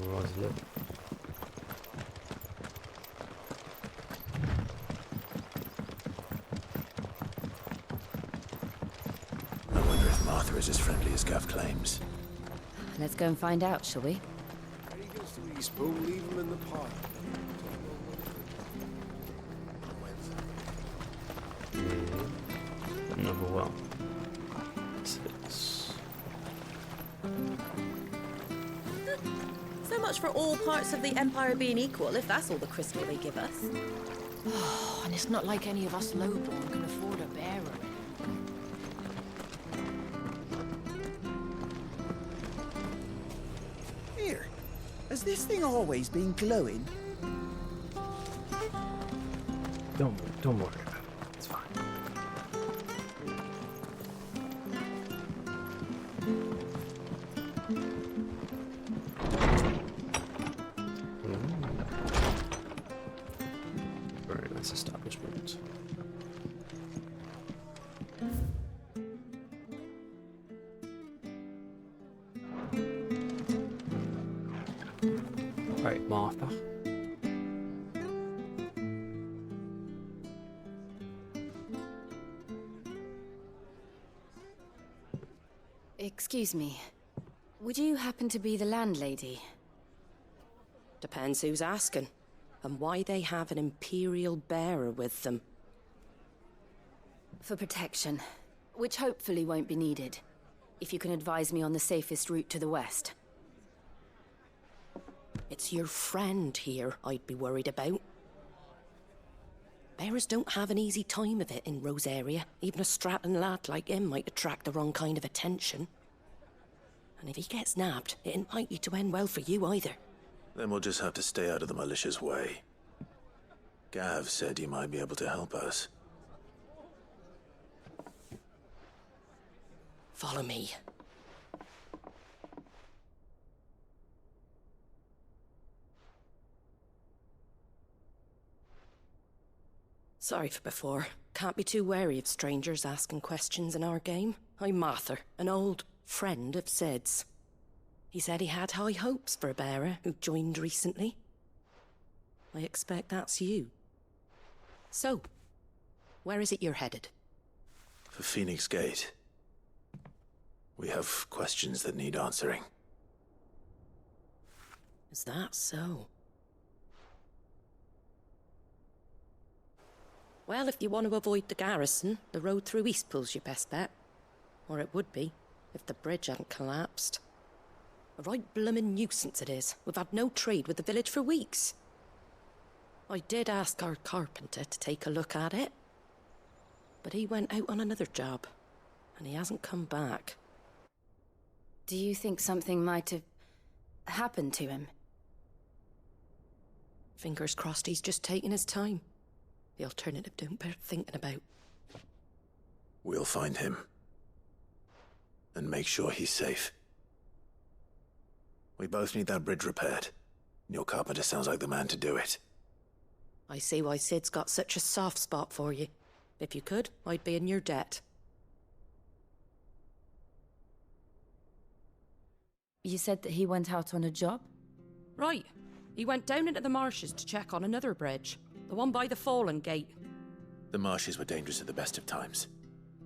Where I was living. I wonder if Martha is as friendly as Gav claims. Let's go and find out, shall we? When he goes to Eastpool, leave him in the park. Number one. 6. So much for all parts of the Empire being equal, if that's all the crystal they give us. Oh, and it's not like any of us lowborn can afford a bearer. Here, has this thing always been glowing? Don't worry about it. It's fine. Very nice establishment. Right, Martha. Excuse me. Would you happen to be the landlady? Depends who's asking, and why they have an Imperial bearer with them. For protection, which hopefully won't be needed. If you can advise me on the safest route to the west. It's your friend here I'd be worried about. Bearers don't have an easy time of it in Rosaria. Even a Stratton lad like him might attract the wrong kind of attention. And if he gets nabbed, it ain't likely to end well for you either. Then we'll just have to stay out of the malicious way. Gav said you might be able to help us. Follow me. Sorry for before. Can't be too wary of strangers asking questions in our game. I'm Martha, an old friend of Sid's. He said he had high hopes for a bearer who joined recently. I expect that's you. So, where is it you're headed? For Phoenix Gate. We have questions that need answering. Is that so? Well, if you want to avoid the garrison, the road through Eastpool's your best bet. Or it would be, if the bridge hadn't collapsed. A right bloomin' nuisance it is. We've had no trade with the village for weeks. I did ask our carpenter to take a look at it. But he went out on another job, and he hasn't come back. Do you think something might have happened to him? Fingers crossed he's just taking his time. The alternative don't bear thinking about. We'll find him. And make sure he's safe. We both need that bridge repaired. Your carpenter sounds like the man to do it. I see why Sid's got such a soft spot for you. If you could, I'd be in your debt. You said that he went out on a job? Right. He went down into the marshes to check on another bridge. The one by the Fallen Gate. The marshes were dangerous at the best of times.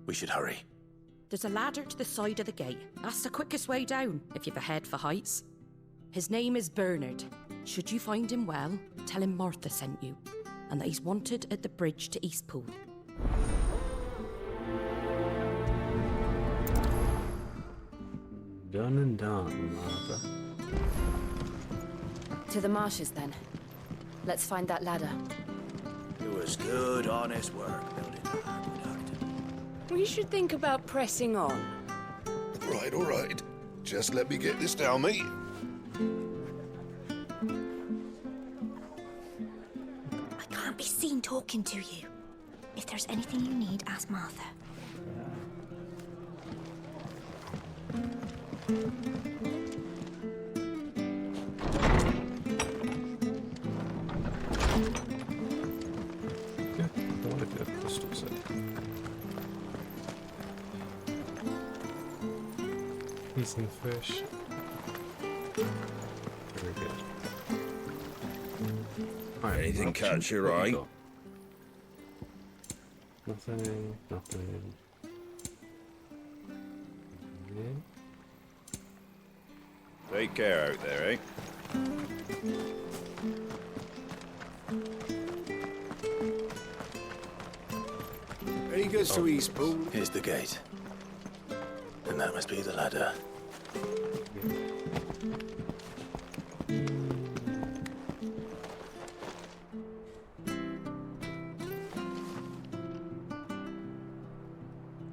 We should hurry. There's a ladder to the side of the gate. That's the quickest way down, if you've a head for heights. His name is Bernard. Should you find him well, tell him Martha sent you, and that he's wanted at the bridge to Eastpool. Done and done, Martha. To the marshes, then. Let's find that ladder. It was good, honest work building the aqueduct. We should think about pressing on. All right. Just let me get this down, mate. I can't can't be seen talking to you. If there's anything you need, ask Martha. Yeah, I want to do a crystal set. Eating fish. Very good. Alright, Anything options. catch your What we eye? got? Nothing, nothing. Yeah. Take care out there, eh? He goes to Eastpool. Here's the gate. And that must be the ladder.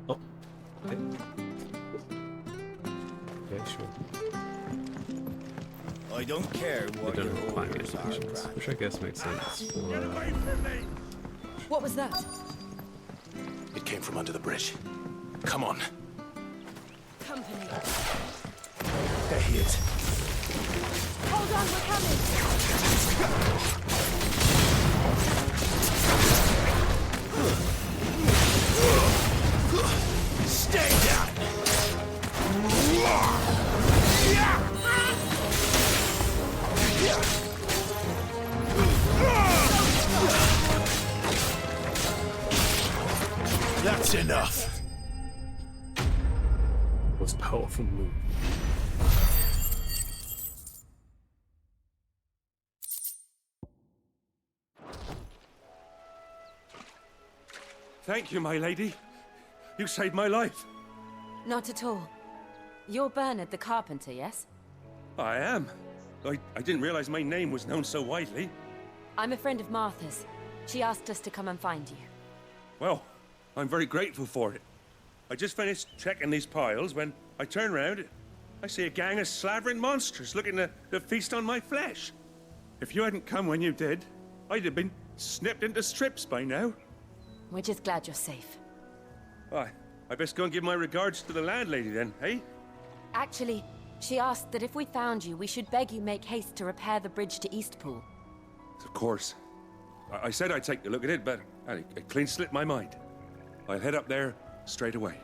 Oh. Okay. Okay, sure. I don't care We what don't your have climbing orders are, animations, Brad. which I guess makes sense for... What was that? It came from under the bridge. Come on. Company. There he is. Hold on, we're coming. Stay down! That's enough. Most powerful move. Thank you, my lady. You saved my life. Not at all. You're Bernard the carpenter, yes? I am. I didn't realize my name was known so widely. I'm a friend of Martha's. She asked us to come and find you. Well, I'm very grateful for it. I just finished checking these piles when I turn around. I see a gang of slavering monsters looking to feast on my flesh. If you hadn't come when you did, I'd have been snipped into strips by now. We're just glad you're safe. Why, I best go and give my regards to the landlady then, eh? Actually, she asked that if we found you, we should beg you make haste to repair the bridge to Eastpool. Of course. I said I'd take a look at it, but it clean slipped my mind. I'll head up there straight away.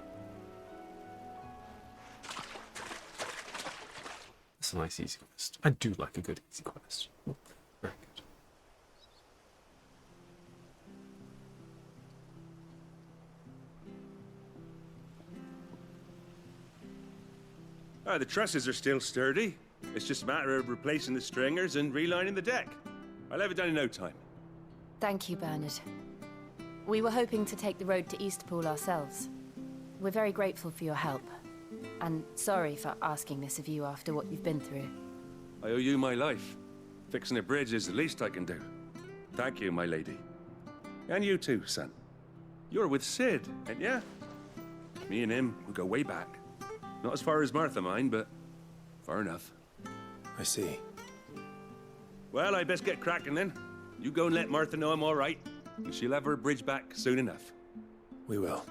That's a nice easy quest. I do like a good easy quest. Very good. The trusses are still sturdy. It's just a matter of replacing the stringers and relining the deck. I'll have it done in no time. Thank you, Bernard. We were hoping to take the road to Eastpool ourselves. We're very grateful for your help. And sorry for asking this of you after what you've been through. I owe you my life. Fixing a bridge is the least I can do. Thank you, my lady. And you too, son. You're with Sid, ain't ya? Me and him, we go way back. Not as far as Martha, mind, but far enough. I see. Well, I best get cracking then. You go and let Martha know I'm all right, and she'll have her bridge back soon enough. We will.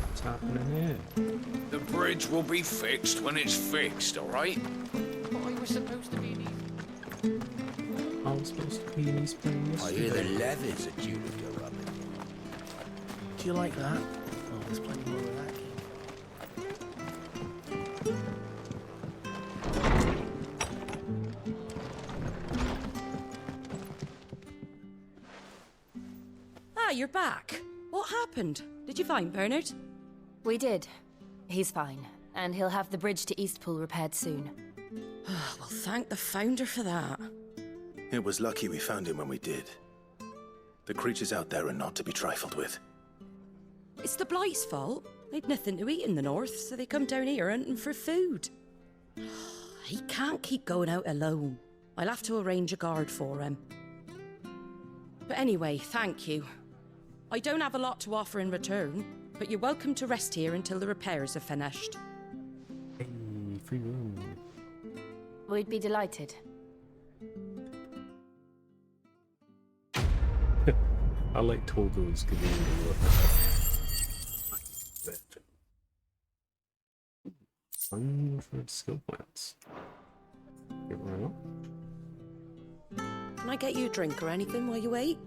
What's happening here? The bridge will be fixed when it's fixed, all right? I was supposed to be in I was supposed to be in Eastpool I hear the yesterday. levies are due to go up. Do you like that? Oh, there's plenty more of that. Ah, you're back. What happened? Did you find Bernard? We did. He's fine, and he'll have the bridge to Eastpool repaired soon. Well, thank the Founder for that. It was lucky we found him when we did. The creatures out there are not to be trifled with. It's the Blight's fault. They'd nothing to eat in the north, so they come down here hunting for food. He can't keep going out alone. I'll have to arrange a guard for him. But anyway, thank you. I don't have a lot to offer in return, but you're welcome to rest here until the repairs are finished. Hey, free room. We'd be delighted. I like Torgo's giving me a look. 100 skill points. Get right up. Can I get you a drink or anything while you wait?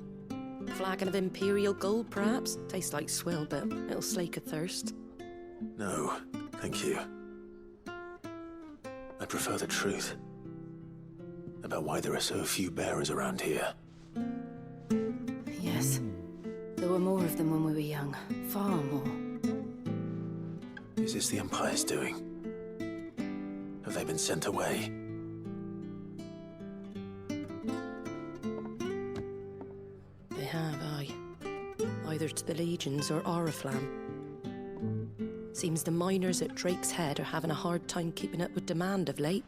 Flagon of Imperial Gold, perhaps? Tastes like swill, but it'll slake a thirst. No, thank you. I prefer the truth about why there are so few bearers around here. Yes. There were more of them when we were young. Far more. Is this the Empire's doing? Have they been sent away? They have, aye. Either to the Legions or Oriflamme. Seems the miners at Drake's Head are having a hard time keeping up with demand of late,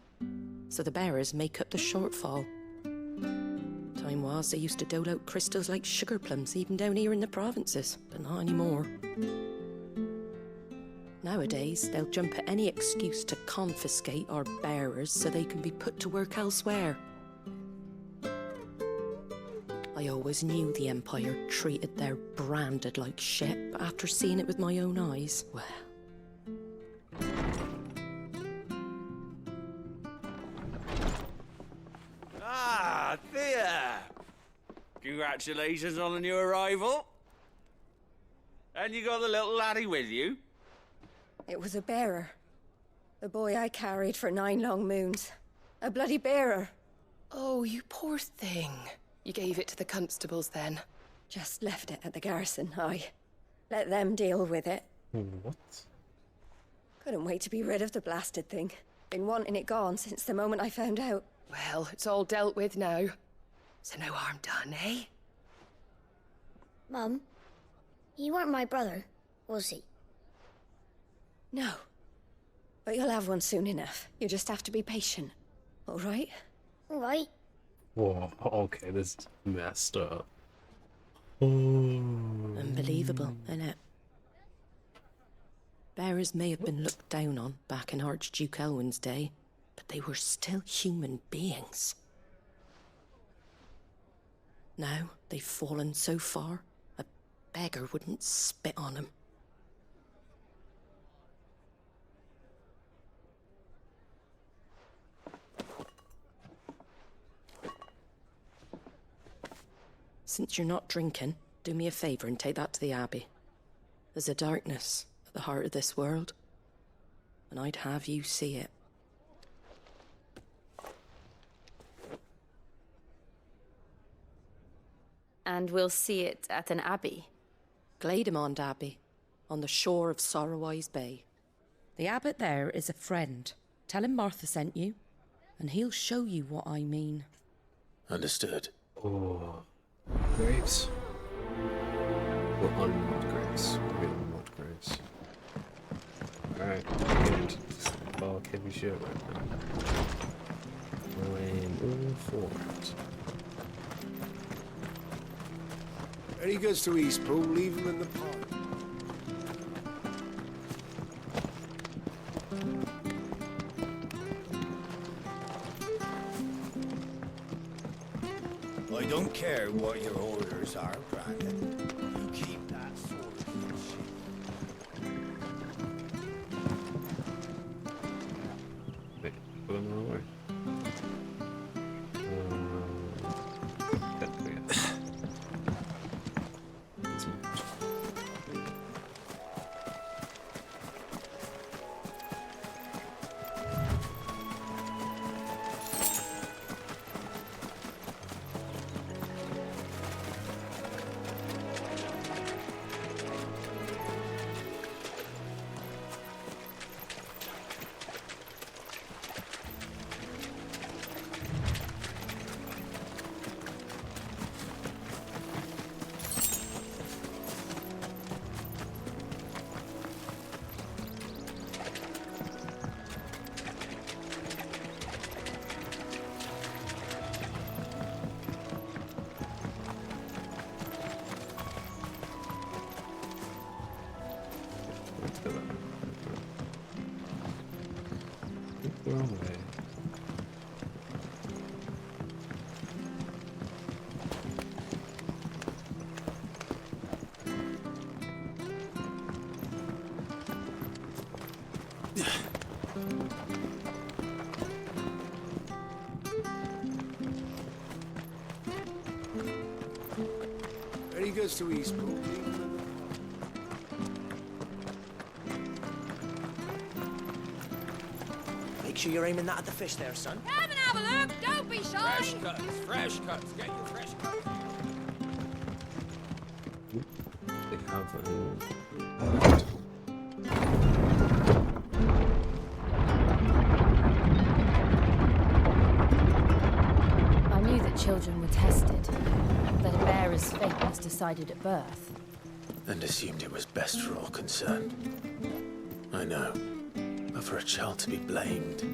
so the bearers make up the shortfall. Time was they used to dole out crystals like sugar plums even down here in the provinces, but not anymore. Nowadays, they'll jump at any excuse to confiscate our bearers so they can be put to work elsewhere. I always knew the Empire treated their branded like shit, but after seeing it with my own eyes, well... Ah, Thea! Congratulations on the new arrival. And you got the little laddie with you? It was a bearer. The boy I carried for 9 long moons. A bloody bearer. Oh, you poor thing. You gave it to the constables then? Just left it at the garrison, aye. Let them deal with it. What? Couldn't wait to be rid of the blasted thing. Been wanting it gone since the moment I found out. Well, it's all dealt with now. So no harm done, eh? Mum, you weren't my brother, was he? No. But you'll have one soon enough. You just have to be patient. All right? All right. Whoa, okay, this is messed up. Unbelievable, innit? Bearers may have been looked down on back in Archduke Elwin's day, but they were still human beings. Now they've fallen so far, a beggar wouldn't spit on them. Since you're not drinking, do me a favour and take that to the Abbey. There's a darkness at the heart of this world, and I'd have you see it. And we'll see it at an abbey? Glademond Abbey, on the shore of Sorrowise Bay. The abbot there is a friend. Tell him Martha sent you, and he'll show you what I mean. Understood. Oh, graves. Or unmarked graves. Maybe unmarked graves. Alright, and fuck heavy shit right now. Going all for it. Any goods to Eastpool, leave them in the pod. I don't care what your orders are, Brandon. You keep that sword and shit. Wait, put them the wrong way. Wrong way. Very good to Eastpool. Make sure you're aiming that at the fish there, son. Come and have a look. Don't be shy. Fresh cuts, fresh cuts. Get your fresh cuts. They have I knew that children were tested, that a bearer's fate was decided at birth. And assumed it was best for all concerned. I know. But for a child to be blamed,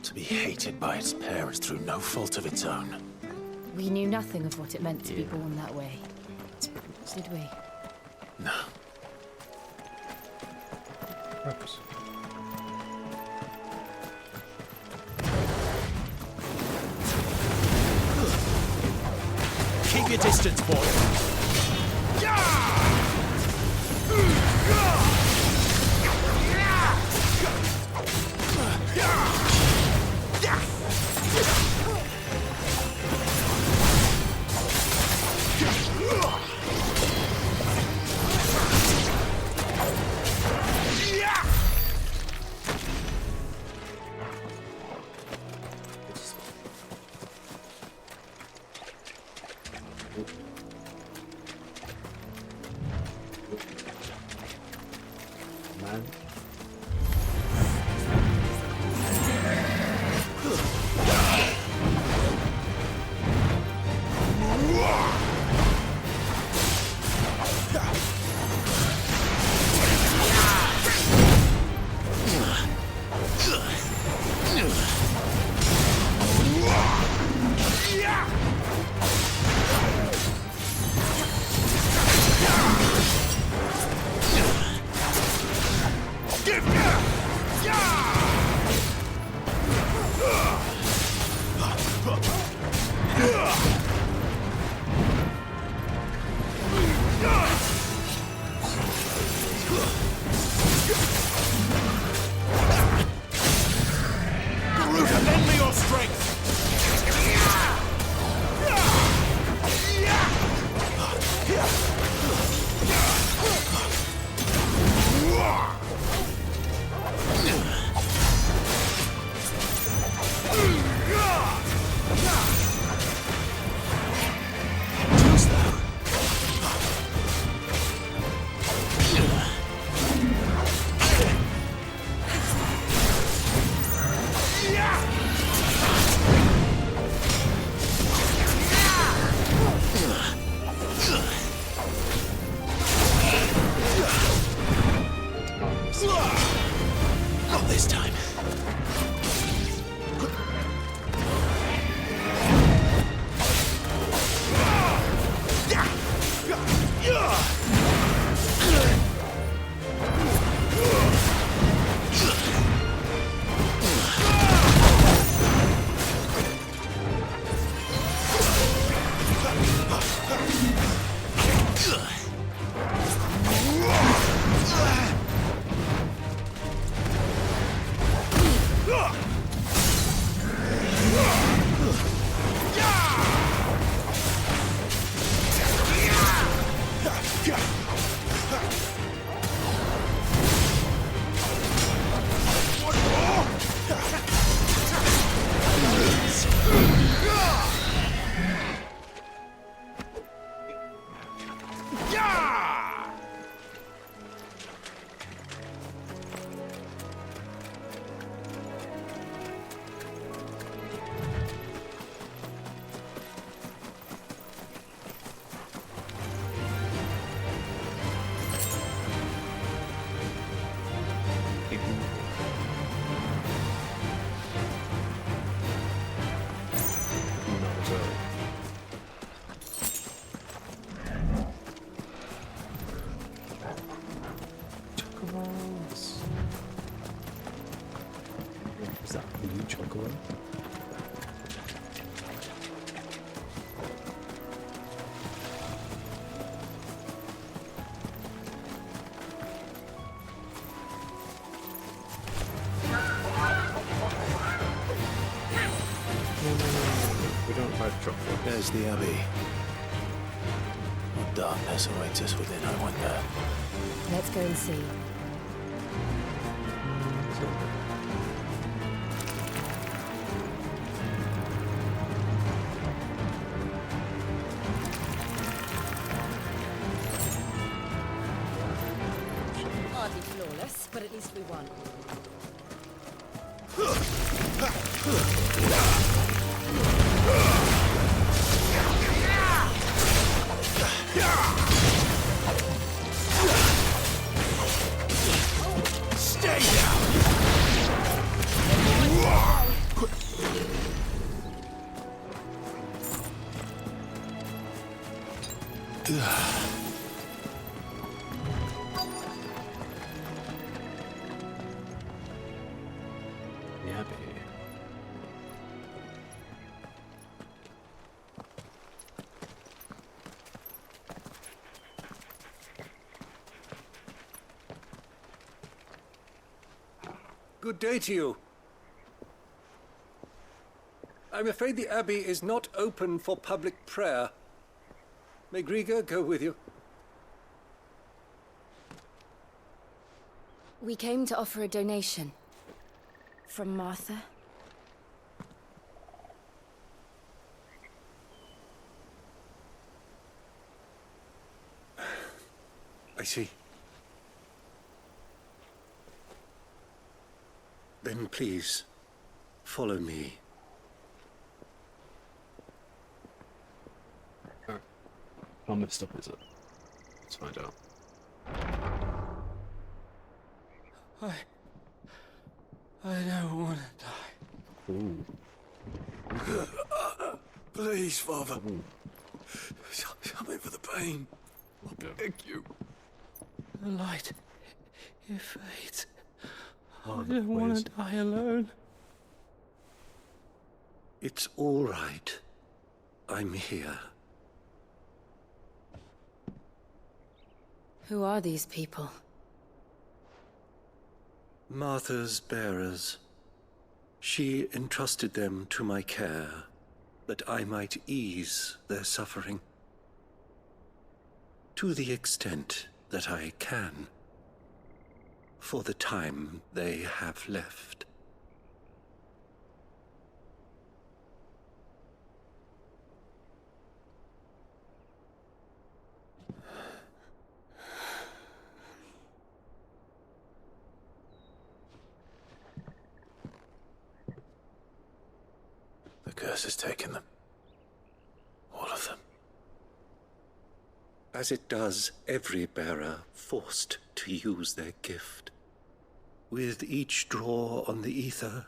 to be hated by its parents through no fault of its own. We knew nothing of what it meant to be born that way. Did we? No. purpose. Keep your distance, boy. Man. Lend me your strength. Not this time. Is that blue chocolate? There's the Abbey. What darkness awaits us within, I wonder. Let's go and see. Hardly flawless, but at least we won. Stay down! Yeah, baby. Good day to you. I'm afraid the Abbey is not open for public prayer. May Griga go with you? We came to offer a donation. From Martha. I see. Then please, follow me. How messed up is it? Let's find out. I don't want to Ooh. die. Please, Father. Something for the pain. I beg you. The light, it fades. I don't want to die alone. It's all right. I'm here. Who are these people? Martha's bearers. She entrusted them to my care, that I might ease their suffering. To the extent that I can, for the time they have left. The curse has taken them. All of them. As it does every bearer forced to use their gift. With each draw on the ether,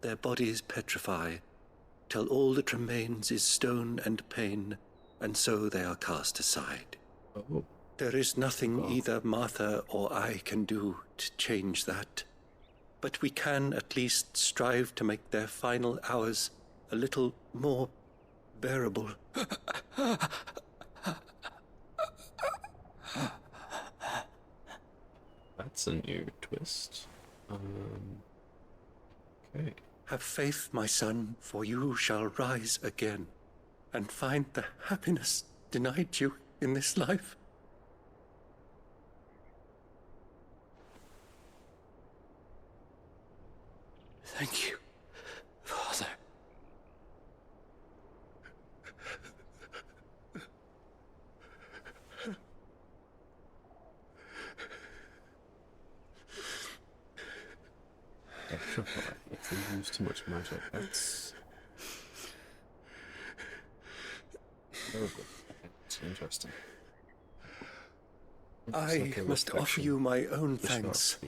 their bodies petrify, till all that remains is stone and pain, and so they are cast aside. Oh. There is nothing either Martha or I can do to change that, but we can at least strive to make their final hours a little more bearable. That's a new twist. Okay. Have faith, my son, for you shall rise again, and find the happiness denied you in this life. Thank you, Father. Petrify. If they use too much magic, that's terrible. It's interesting. I must offer you my own thanks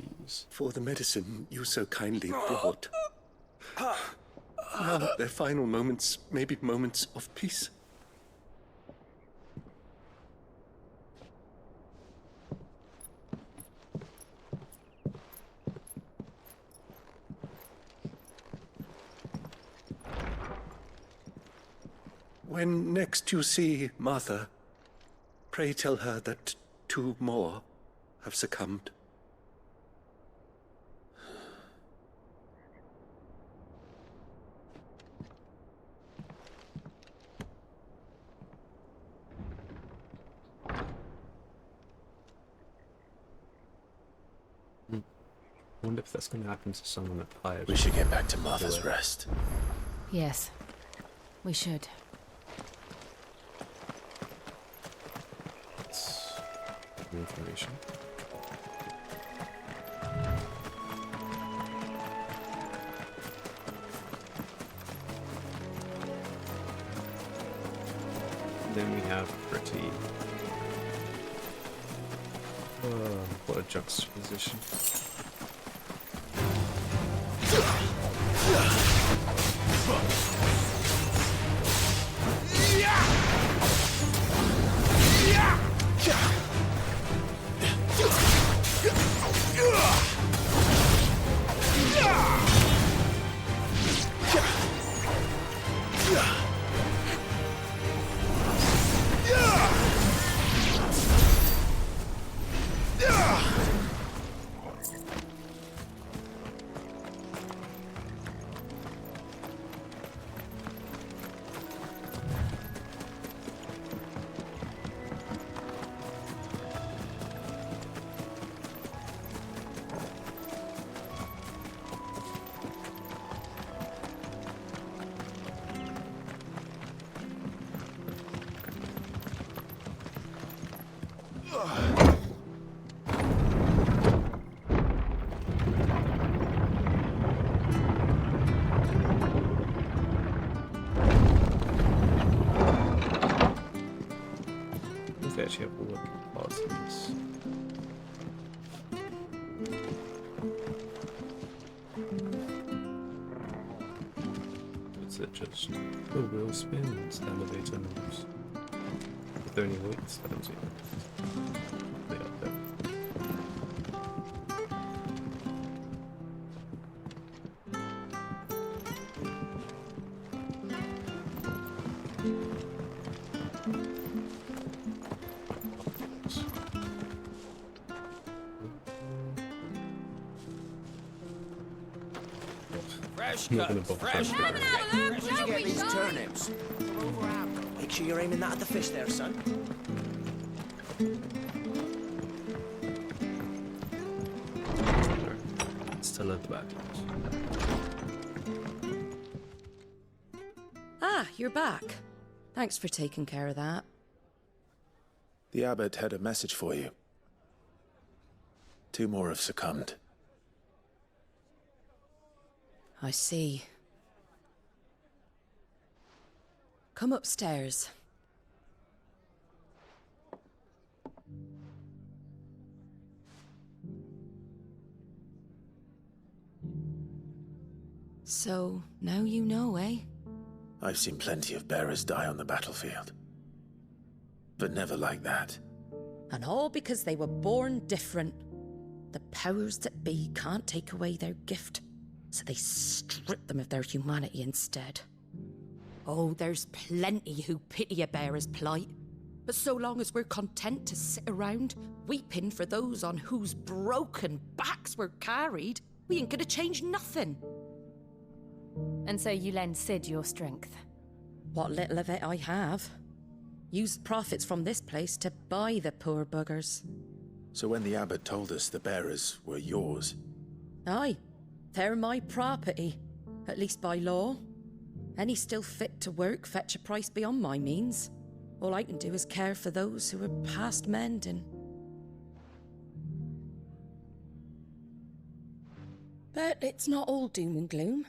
for the medicine you so kindly brought. Now their final moments may be moments of peace. When next you see Martha, pray tell her that 2 more have succumbed. I wonder if that's going to happen to someone at Pyre. We should get back to Martha's Rest. Yes, we should. That's information. Then we have pretty. What a juxtaposition. They actually have all the parts of this. Is it just the wheel spins, the elevator moves? Are there any weights? I don't see them. They are there. Fresh Not gonna cut, bother fresh trying to cut. figure Where'd you get these turnips? Make sure you're aiming that at the fish there, son. Still at the back. Ah, you're back. Thanks for taking care of that. The abbot had a message for you. 2 more have succumbed. I see. Come upstairs. So, now you know, eh? I've seen plenty of bearers die on the battlefield. But never like that. And all because they were born different. The powers that be can't take away their gift, so they strip them of their humanity instead. Oh, there's plenty who pity a bearer's plight. But so long as we're content to sit around, weeping for those on whose broken backs we're carried, we ain't gonna change nothing. And so you lend Sid your strength? What little of it I have. Use the profits from this place to buy the poor buggers. So when the abbot told us the bearers were yours... Aye, they're my property, at least by law. Any still fit to work fetch a price beyond my means. All I can do is care for those who are past mending. But it's not all doom and gloom.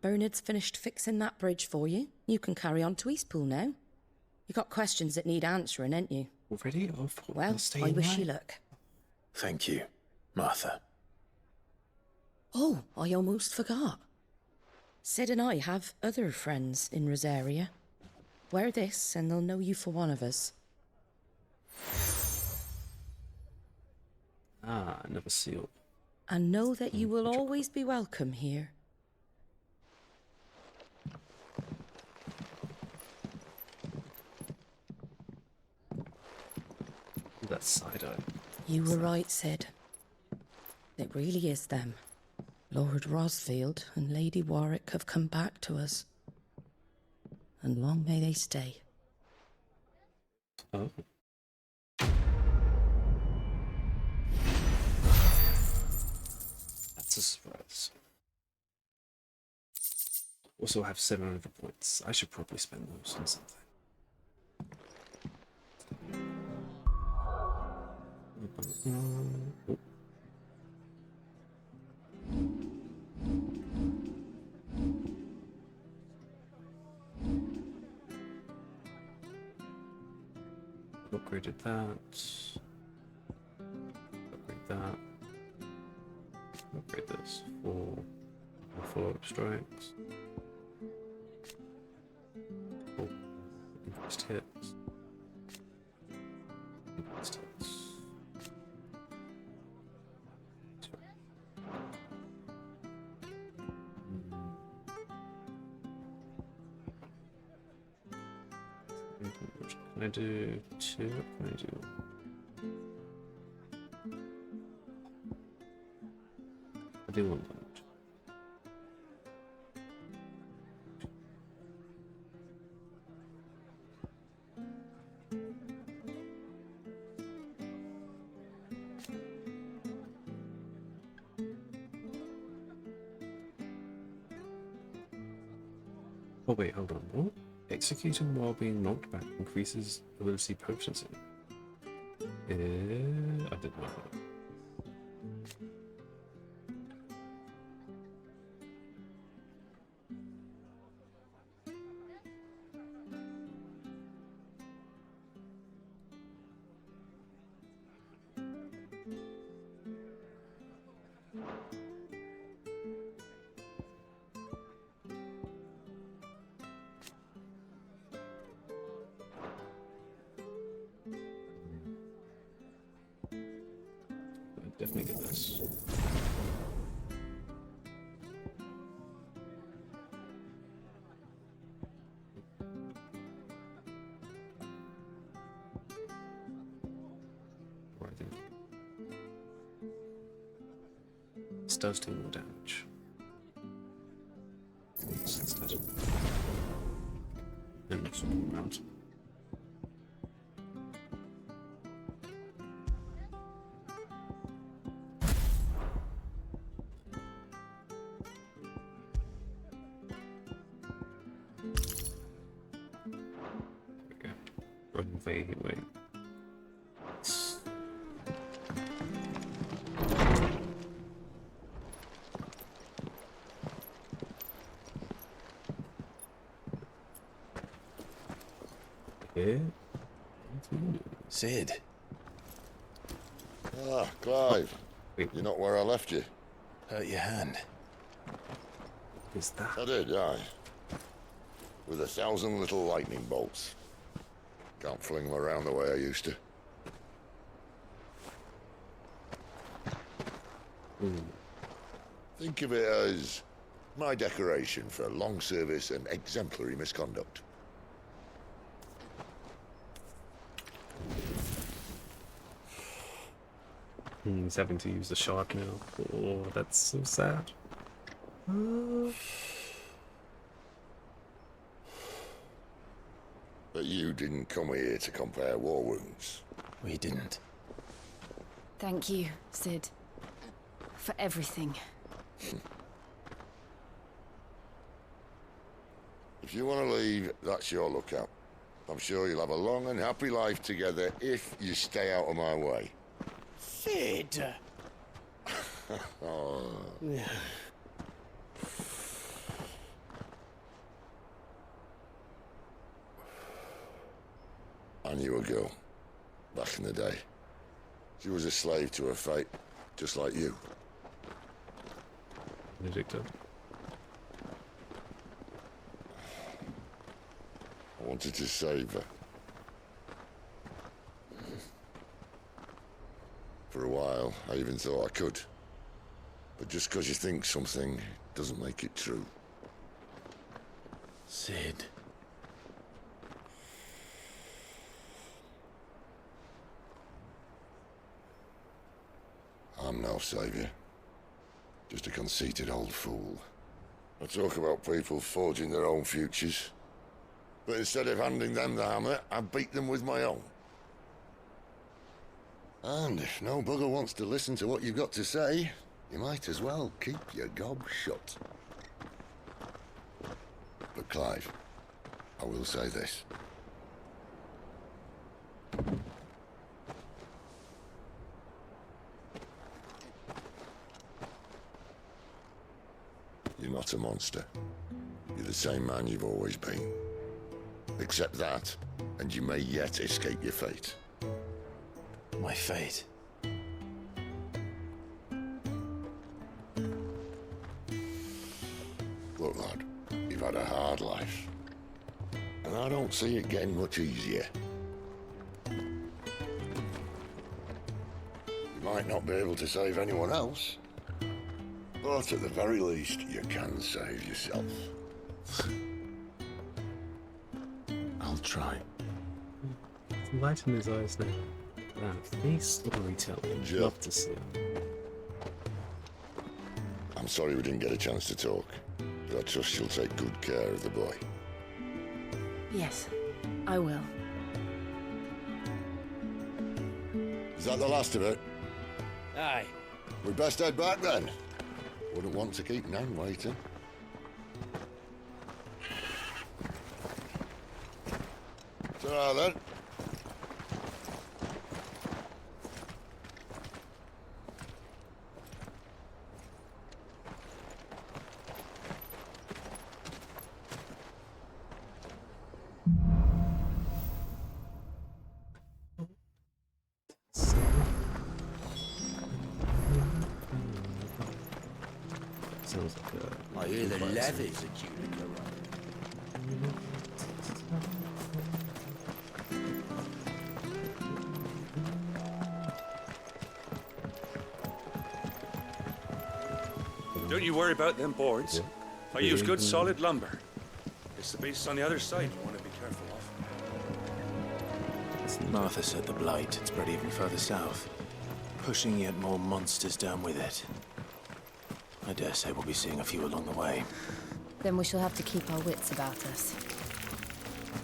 Bernard's finished fixing that bridge for you. You can carry on to Eastpool now. You got questions that need answering, ain't you? Already? Well, I wish you luck. Thank you, Martha. Oh, I almost forgot. Sid and I have other friends in Rosaria. Wear this and they'll know you for one of us. Ah, never sealed. And know that you will always be welcome here. That side-eye. You were right, Sid. It really is them. Lord Rosfield and Lady Warwick have come back to us. And long may they stay. Oh. It's a surprise. Also have 700 points. I should probably spend those on something. Oh. Upgraded that. Upgrade that. Upgrade this for follow-up strikes. Oh, increased hits. Increased hits. Can I do 2? What can I do? I do 1 damage. Oh wait, hold on. What? Executing while being knocked back increases ability potency. I didn't know that. Definitely get this. Right then. This does do more damage. Instead. And it's amount. Wait. Okay. Sid. Ah, Clive. Wait. You're not where I left you. Hurt your hand. Is that? I did, aye. With 1,000 little lightning bolts. Can't fling them around the way I used to. Think of it as my decoration for long service and exemplary misconduct. He's having to use the shard now. Oh, that's so sad. But you didn't come here to compare war wounds. We didn't. Thank you, Sid. For everything. If you want to leave, that's your lookout. I'm sure you'll have a long and happy life together if you stay out of my way. Sid! Oh. I knew a girl, back in the day. She was a slave to her fate, just like you. Addicted. I wanted to save her. For a while, I even thought I could. But just because you think something doesn't make it true. Sid. I'm no savior. Just a conceited old fool. I talk about people forging their own futures. But instead of handing them the hammer, I beat them with my own. And if no bugger wants to listen to what you've got to say, you might as well keep your gob shut. But Clive, I will say this. You're not a monster. You're the same man you've always been. Accept that, and you may yet escape your fate. My fate? Look, lad, you've had a hard life. And I don't see it getting much easier. You might not be able to save anyone else, but at the very least, you can save yourself. I'll try. It's light in his eyes now. That face storytelling. Jill. Love to see it. I'm sorry we didn't get a chance to talk, but I trust you'll take good care of the boy. Yes, I will. Is that the last of it? Aye. We best head back then. Wouldn't want to keep Nan waiting. Ta-ra then. Sounds like a... I hear the advice. levies are due to go on. Don't you worry about them boards. I use good solid lumber. It's the beasts on the other side you want to be careful of. Martha said the blight had spread even further south, pushing yet more monsters down with it. I dare say we'll be seeing a few along the way. Then we shall have to keep our wits about us.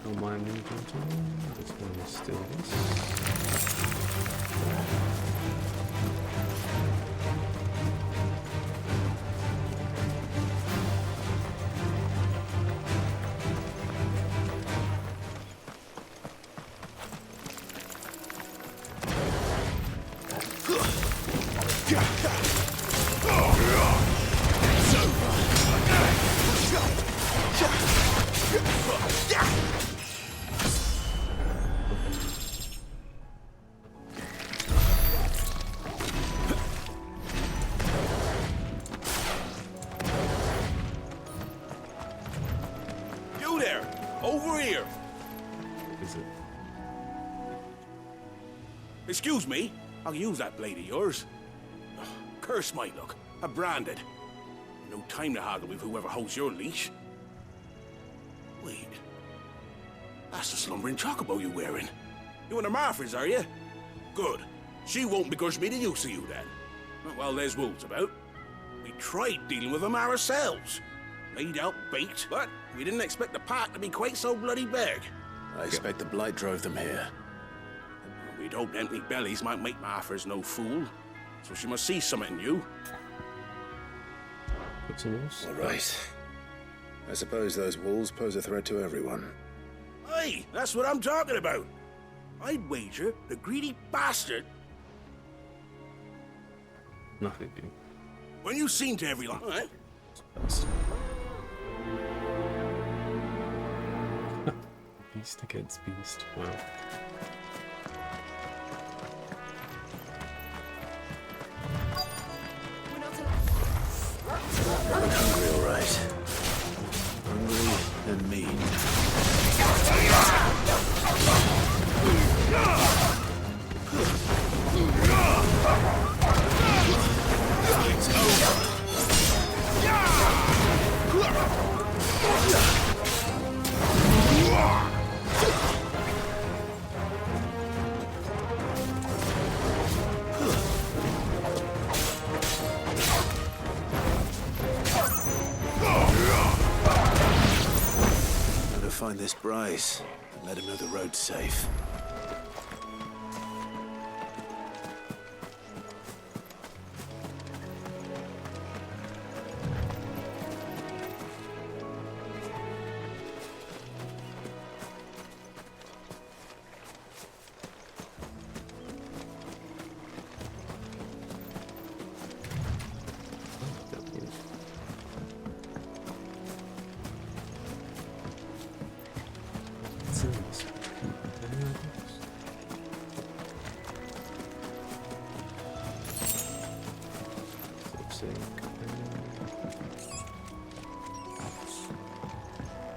Don't mind me, gentlemen. I just want to steal this. You there! Over here! Is it? Excuse me? I'll use that blade of yours. Ugh, curse my luck. I'm branded. No time to haggle with whoever holds your leash. Wait. That's the slumbering chocobo you're wearing. You one of Martha's, are you? Good. She won't begrudge me the use of you, then. Not while there's wolves about. We tried dealing with them ourselves. Laid out bait, but we didn't expect the pack to be quite so bloody big. I expect the blight drove them here. We'd hoped empty bellies might make Martha's no fool, so she must see something in you. What's the news? All right. I suppose those wolves pose a threat to everyone. Hey, that's what I'm talking about. I'd wager the greedy bastard. Nothing, dude. When you seen to everyone, all right? Beast against beast. Wow. Hungry, all right. Hungry and mean. It's over. Better find this Bryce and let him know the road's safe. What's in this?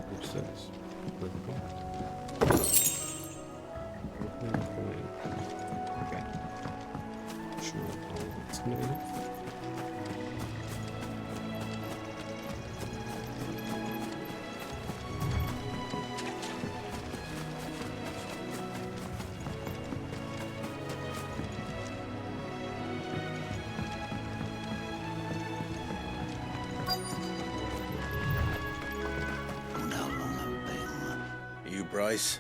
What's this? Okay. Sure, it's gonna be enough. Bryce?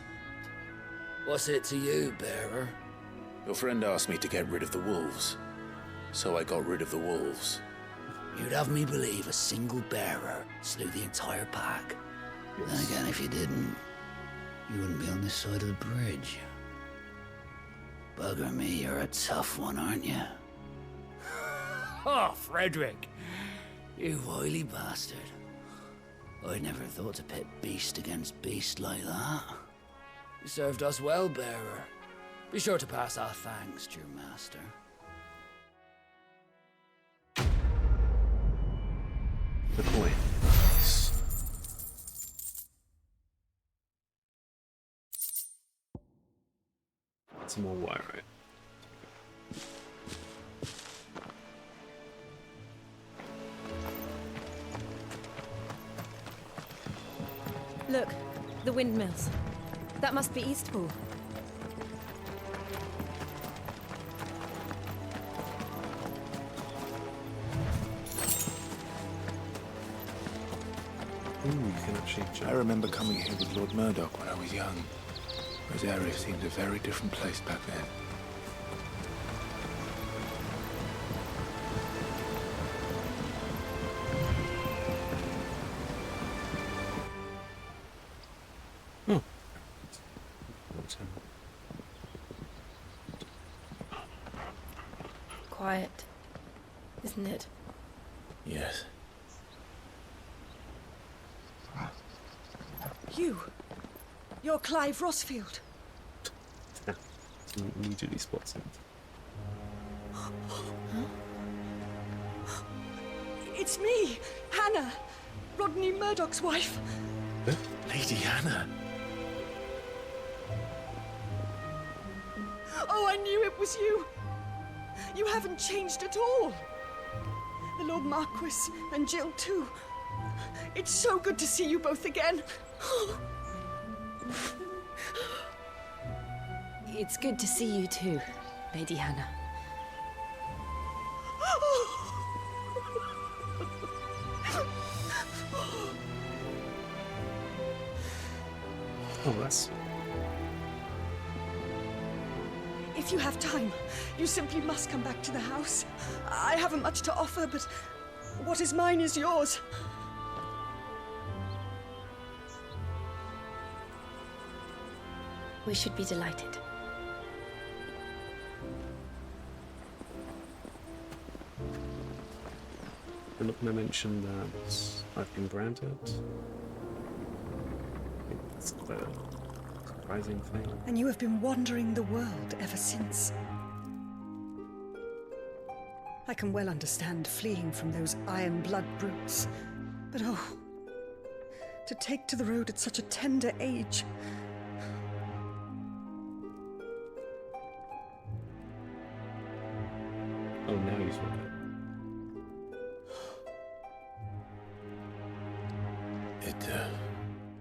What's it to you, bearer? Your friend asked me to get rid of the wolves, so I got rid of the wolves. You'd have me believe a single bearer slew the entire pack. Then again, if you didn't, you wouldn't be on this side of the bridge. Bugger me, you're a tough one, aren't you? Oh, Frederick! You wily bastard. I'd never thought to pit beast against beast like that. You served us well, bearer. Be sure to pass our thanks to your master. The coin. Some more wire, right? Look, the windmills. That must be Eastpool. Ooh, you can actually jump. I remember coming here with Lord Murdoch when I was young. Rosaria seemed a very different place back then. Oh. Quiet, isn't it? Yes. You're Clive Rossfield. Immediately spots it. It's me, Hannah, Rodney Murdoch's wife. Lady Hannah. Oh, I knew it was you. You haven't changed at all. The Lord Marquis and Jill too. It's so good to see you both again. It's good to see you too, Lady Hannah. Oh, that's... If you have time, you simply must come back to the house. I haven't much to offer, but what is mine is yours. We should be delighted. I'm not going to mention that I've been branded. I think that's quite a surprising thing. And you have been wandering the world ever since. I can well understand fleeing from those iron blood brutes. But oh, to take to the road at such a tender age. Oh, now he's with it. It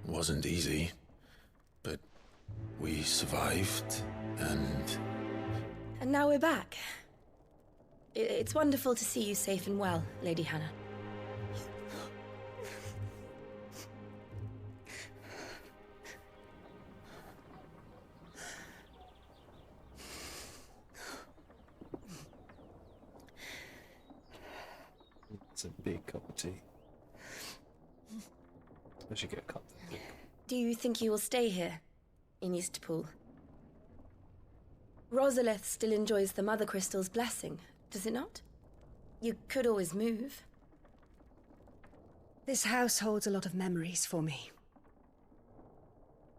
wasn't easy, but we survived, and now we're back. It's wonderful to see you safe and well, Lady Hannah. It's a big cup of tea. I should get a cup that big. Do you think you will stay here, in Eastpool? Rosalith still enjoys the Mother Crystal's blessing, does it not? You could always move. This house holds a lot of memories for me.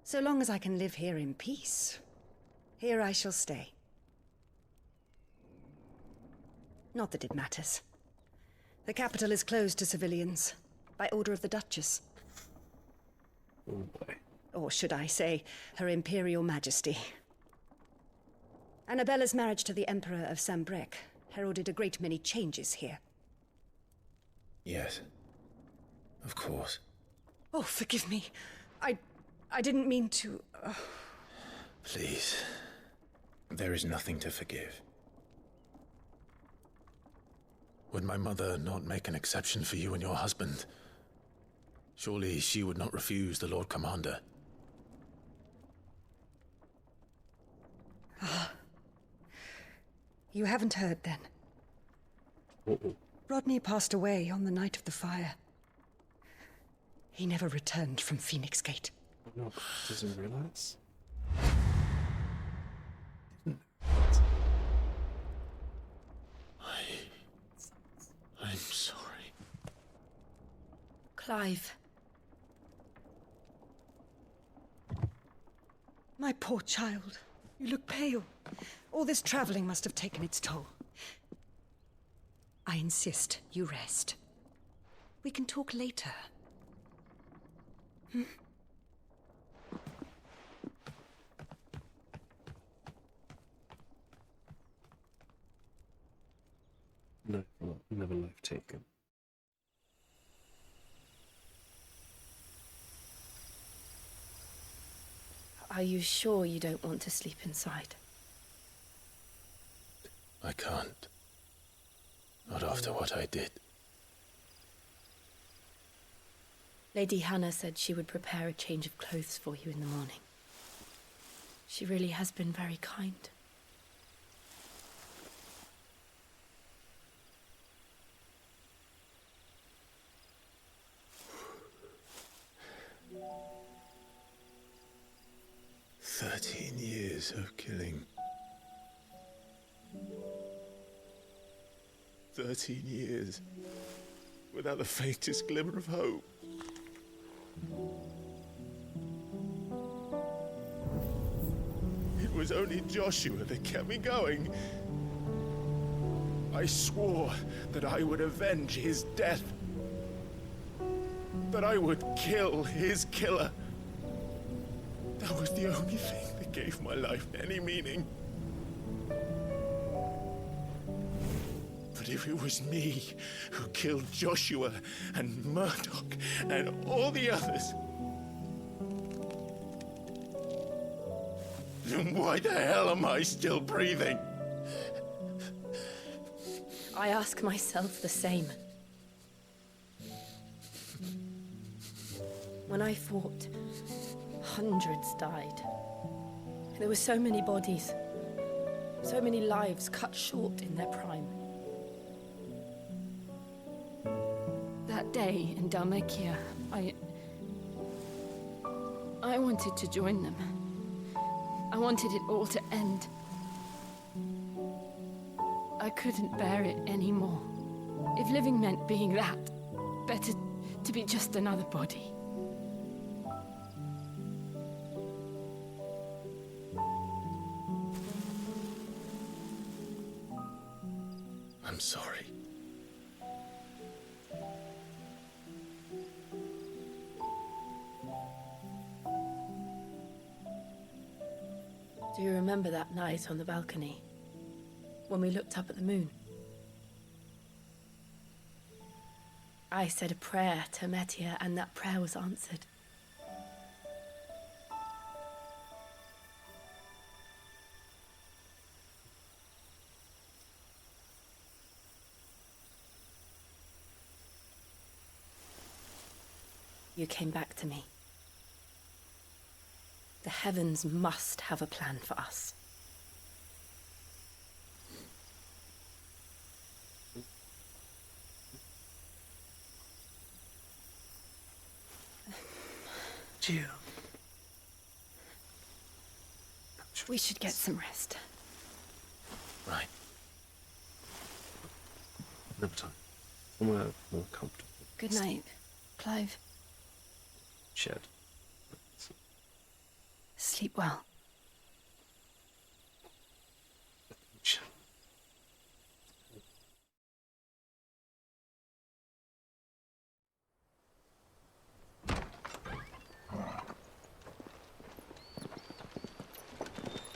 So long as I can live here in peace, here I shall stay. Not that it matters. The capital is closed to civilians, by order of the Duchess. Oh boy. Or should I say, Her Imperial Majesty. Annabella's marriage to the Emperor of Sambrec heralded a great many changes here. Yes. Of course. Oh, forgive me. I didn't mean to... Please. There is nothing to forgive. Would my mother not make an exception for you and your husband? Surely she would not refuse the Lord Commander. Ah. You haven't heard, then. Rodney passed away on the night of the fire. He never returned from Phoenix Gate. No, doesn't realize. I'm sorry. Clive. My poor child. You look pale. All this traveling must have taken its toll. I insist you rest. We can talk later. Hmm? No, never life taken. Are you sure you don't want to sleep inside? I can't. Not after what I did. Lady Hannah said she would prepare a change of clothes for you in the morning. She really has been very kind. Years of killing. 13 years without the faintest glimmer of hope. It was only Joshua that kept me going. I swore that I would avenge his death. That I would kill his killer. That was the only thing that gave my life any meaning. But if it was me who killed Joshua and Murdoch and all the others, then why the hell am I still breathing? I ask myself the same. When I fought, hundreds died. There were so many bodies, so many lives cut short in their prime. That day in Dalmekia, I wanted to join them. I wanted it all to end. I couldn't bear it anymore. If living meant being that, better to be just another body. I'm sorry. Do you remember that night on the balcony, when we looked up at the moon? I said a prayer to Metia, and that prayer was answered. You came back to me. The heavens must have a plan for us. Jill. We should get some rest. Right. Another time. Somewhere more comfortable. Good night, Clive. Shed. Sleep well.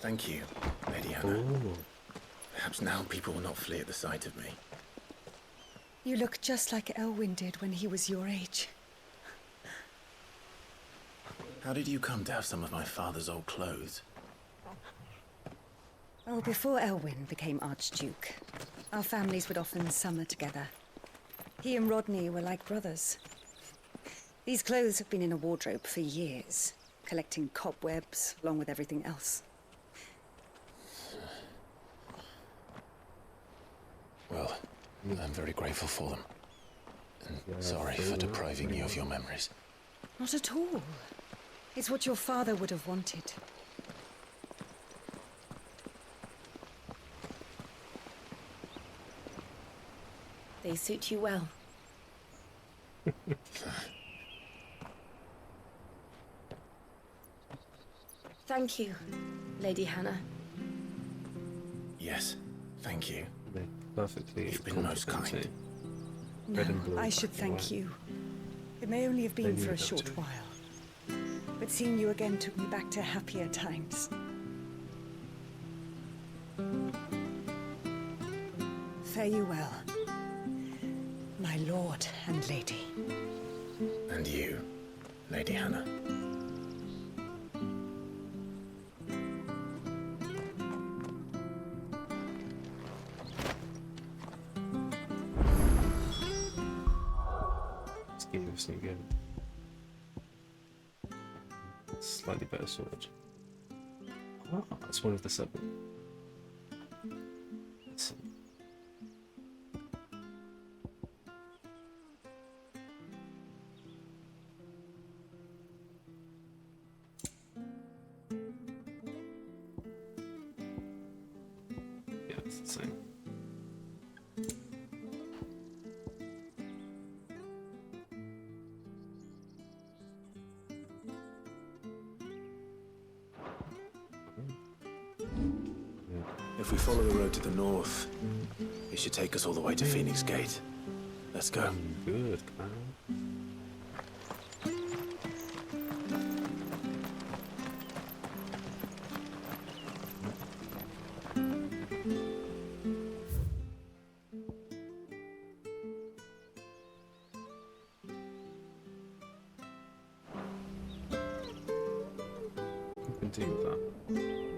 Thank you, Lady Hannah. Perhaps now people will not flee at the sight of me. You look just like Elwyn did when he was your age. How did you come to have some of my father's old clothes? Oh, before Elwyn became Archduke, our families would often summer together. He and Rodney were like brothers. These clothes have been in a wardrobe for years, collecting cobwebs along with everything else. Well, I'm very grateful for them. And sorry for depriving you of your memories. Not at all. It's what your father would have wanted. They suit you well. Thank you, Lady Hannah. Yes, thank you. Perfectly. You've been most kind. No, I should thank you. It may only have been for a short while, but seeing you again took me back to happier times. Fare you well, my lord and lady. And you, Lady Hannah. Let's give this again. Slightly better sword. Oh, that's one of the 7. Let's see. Yeah, it's the same. If we follow the road to the north, it should take us all the way to Phoenix Gate. Let's go. Good, Continue with that.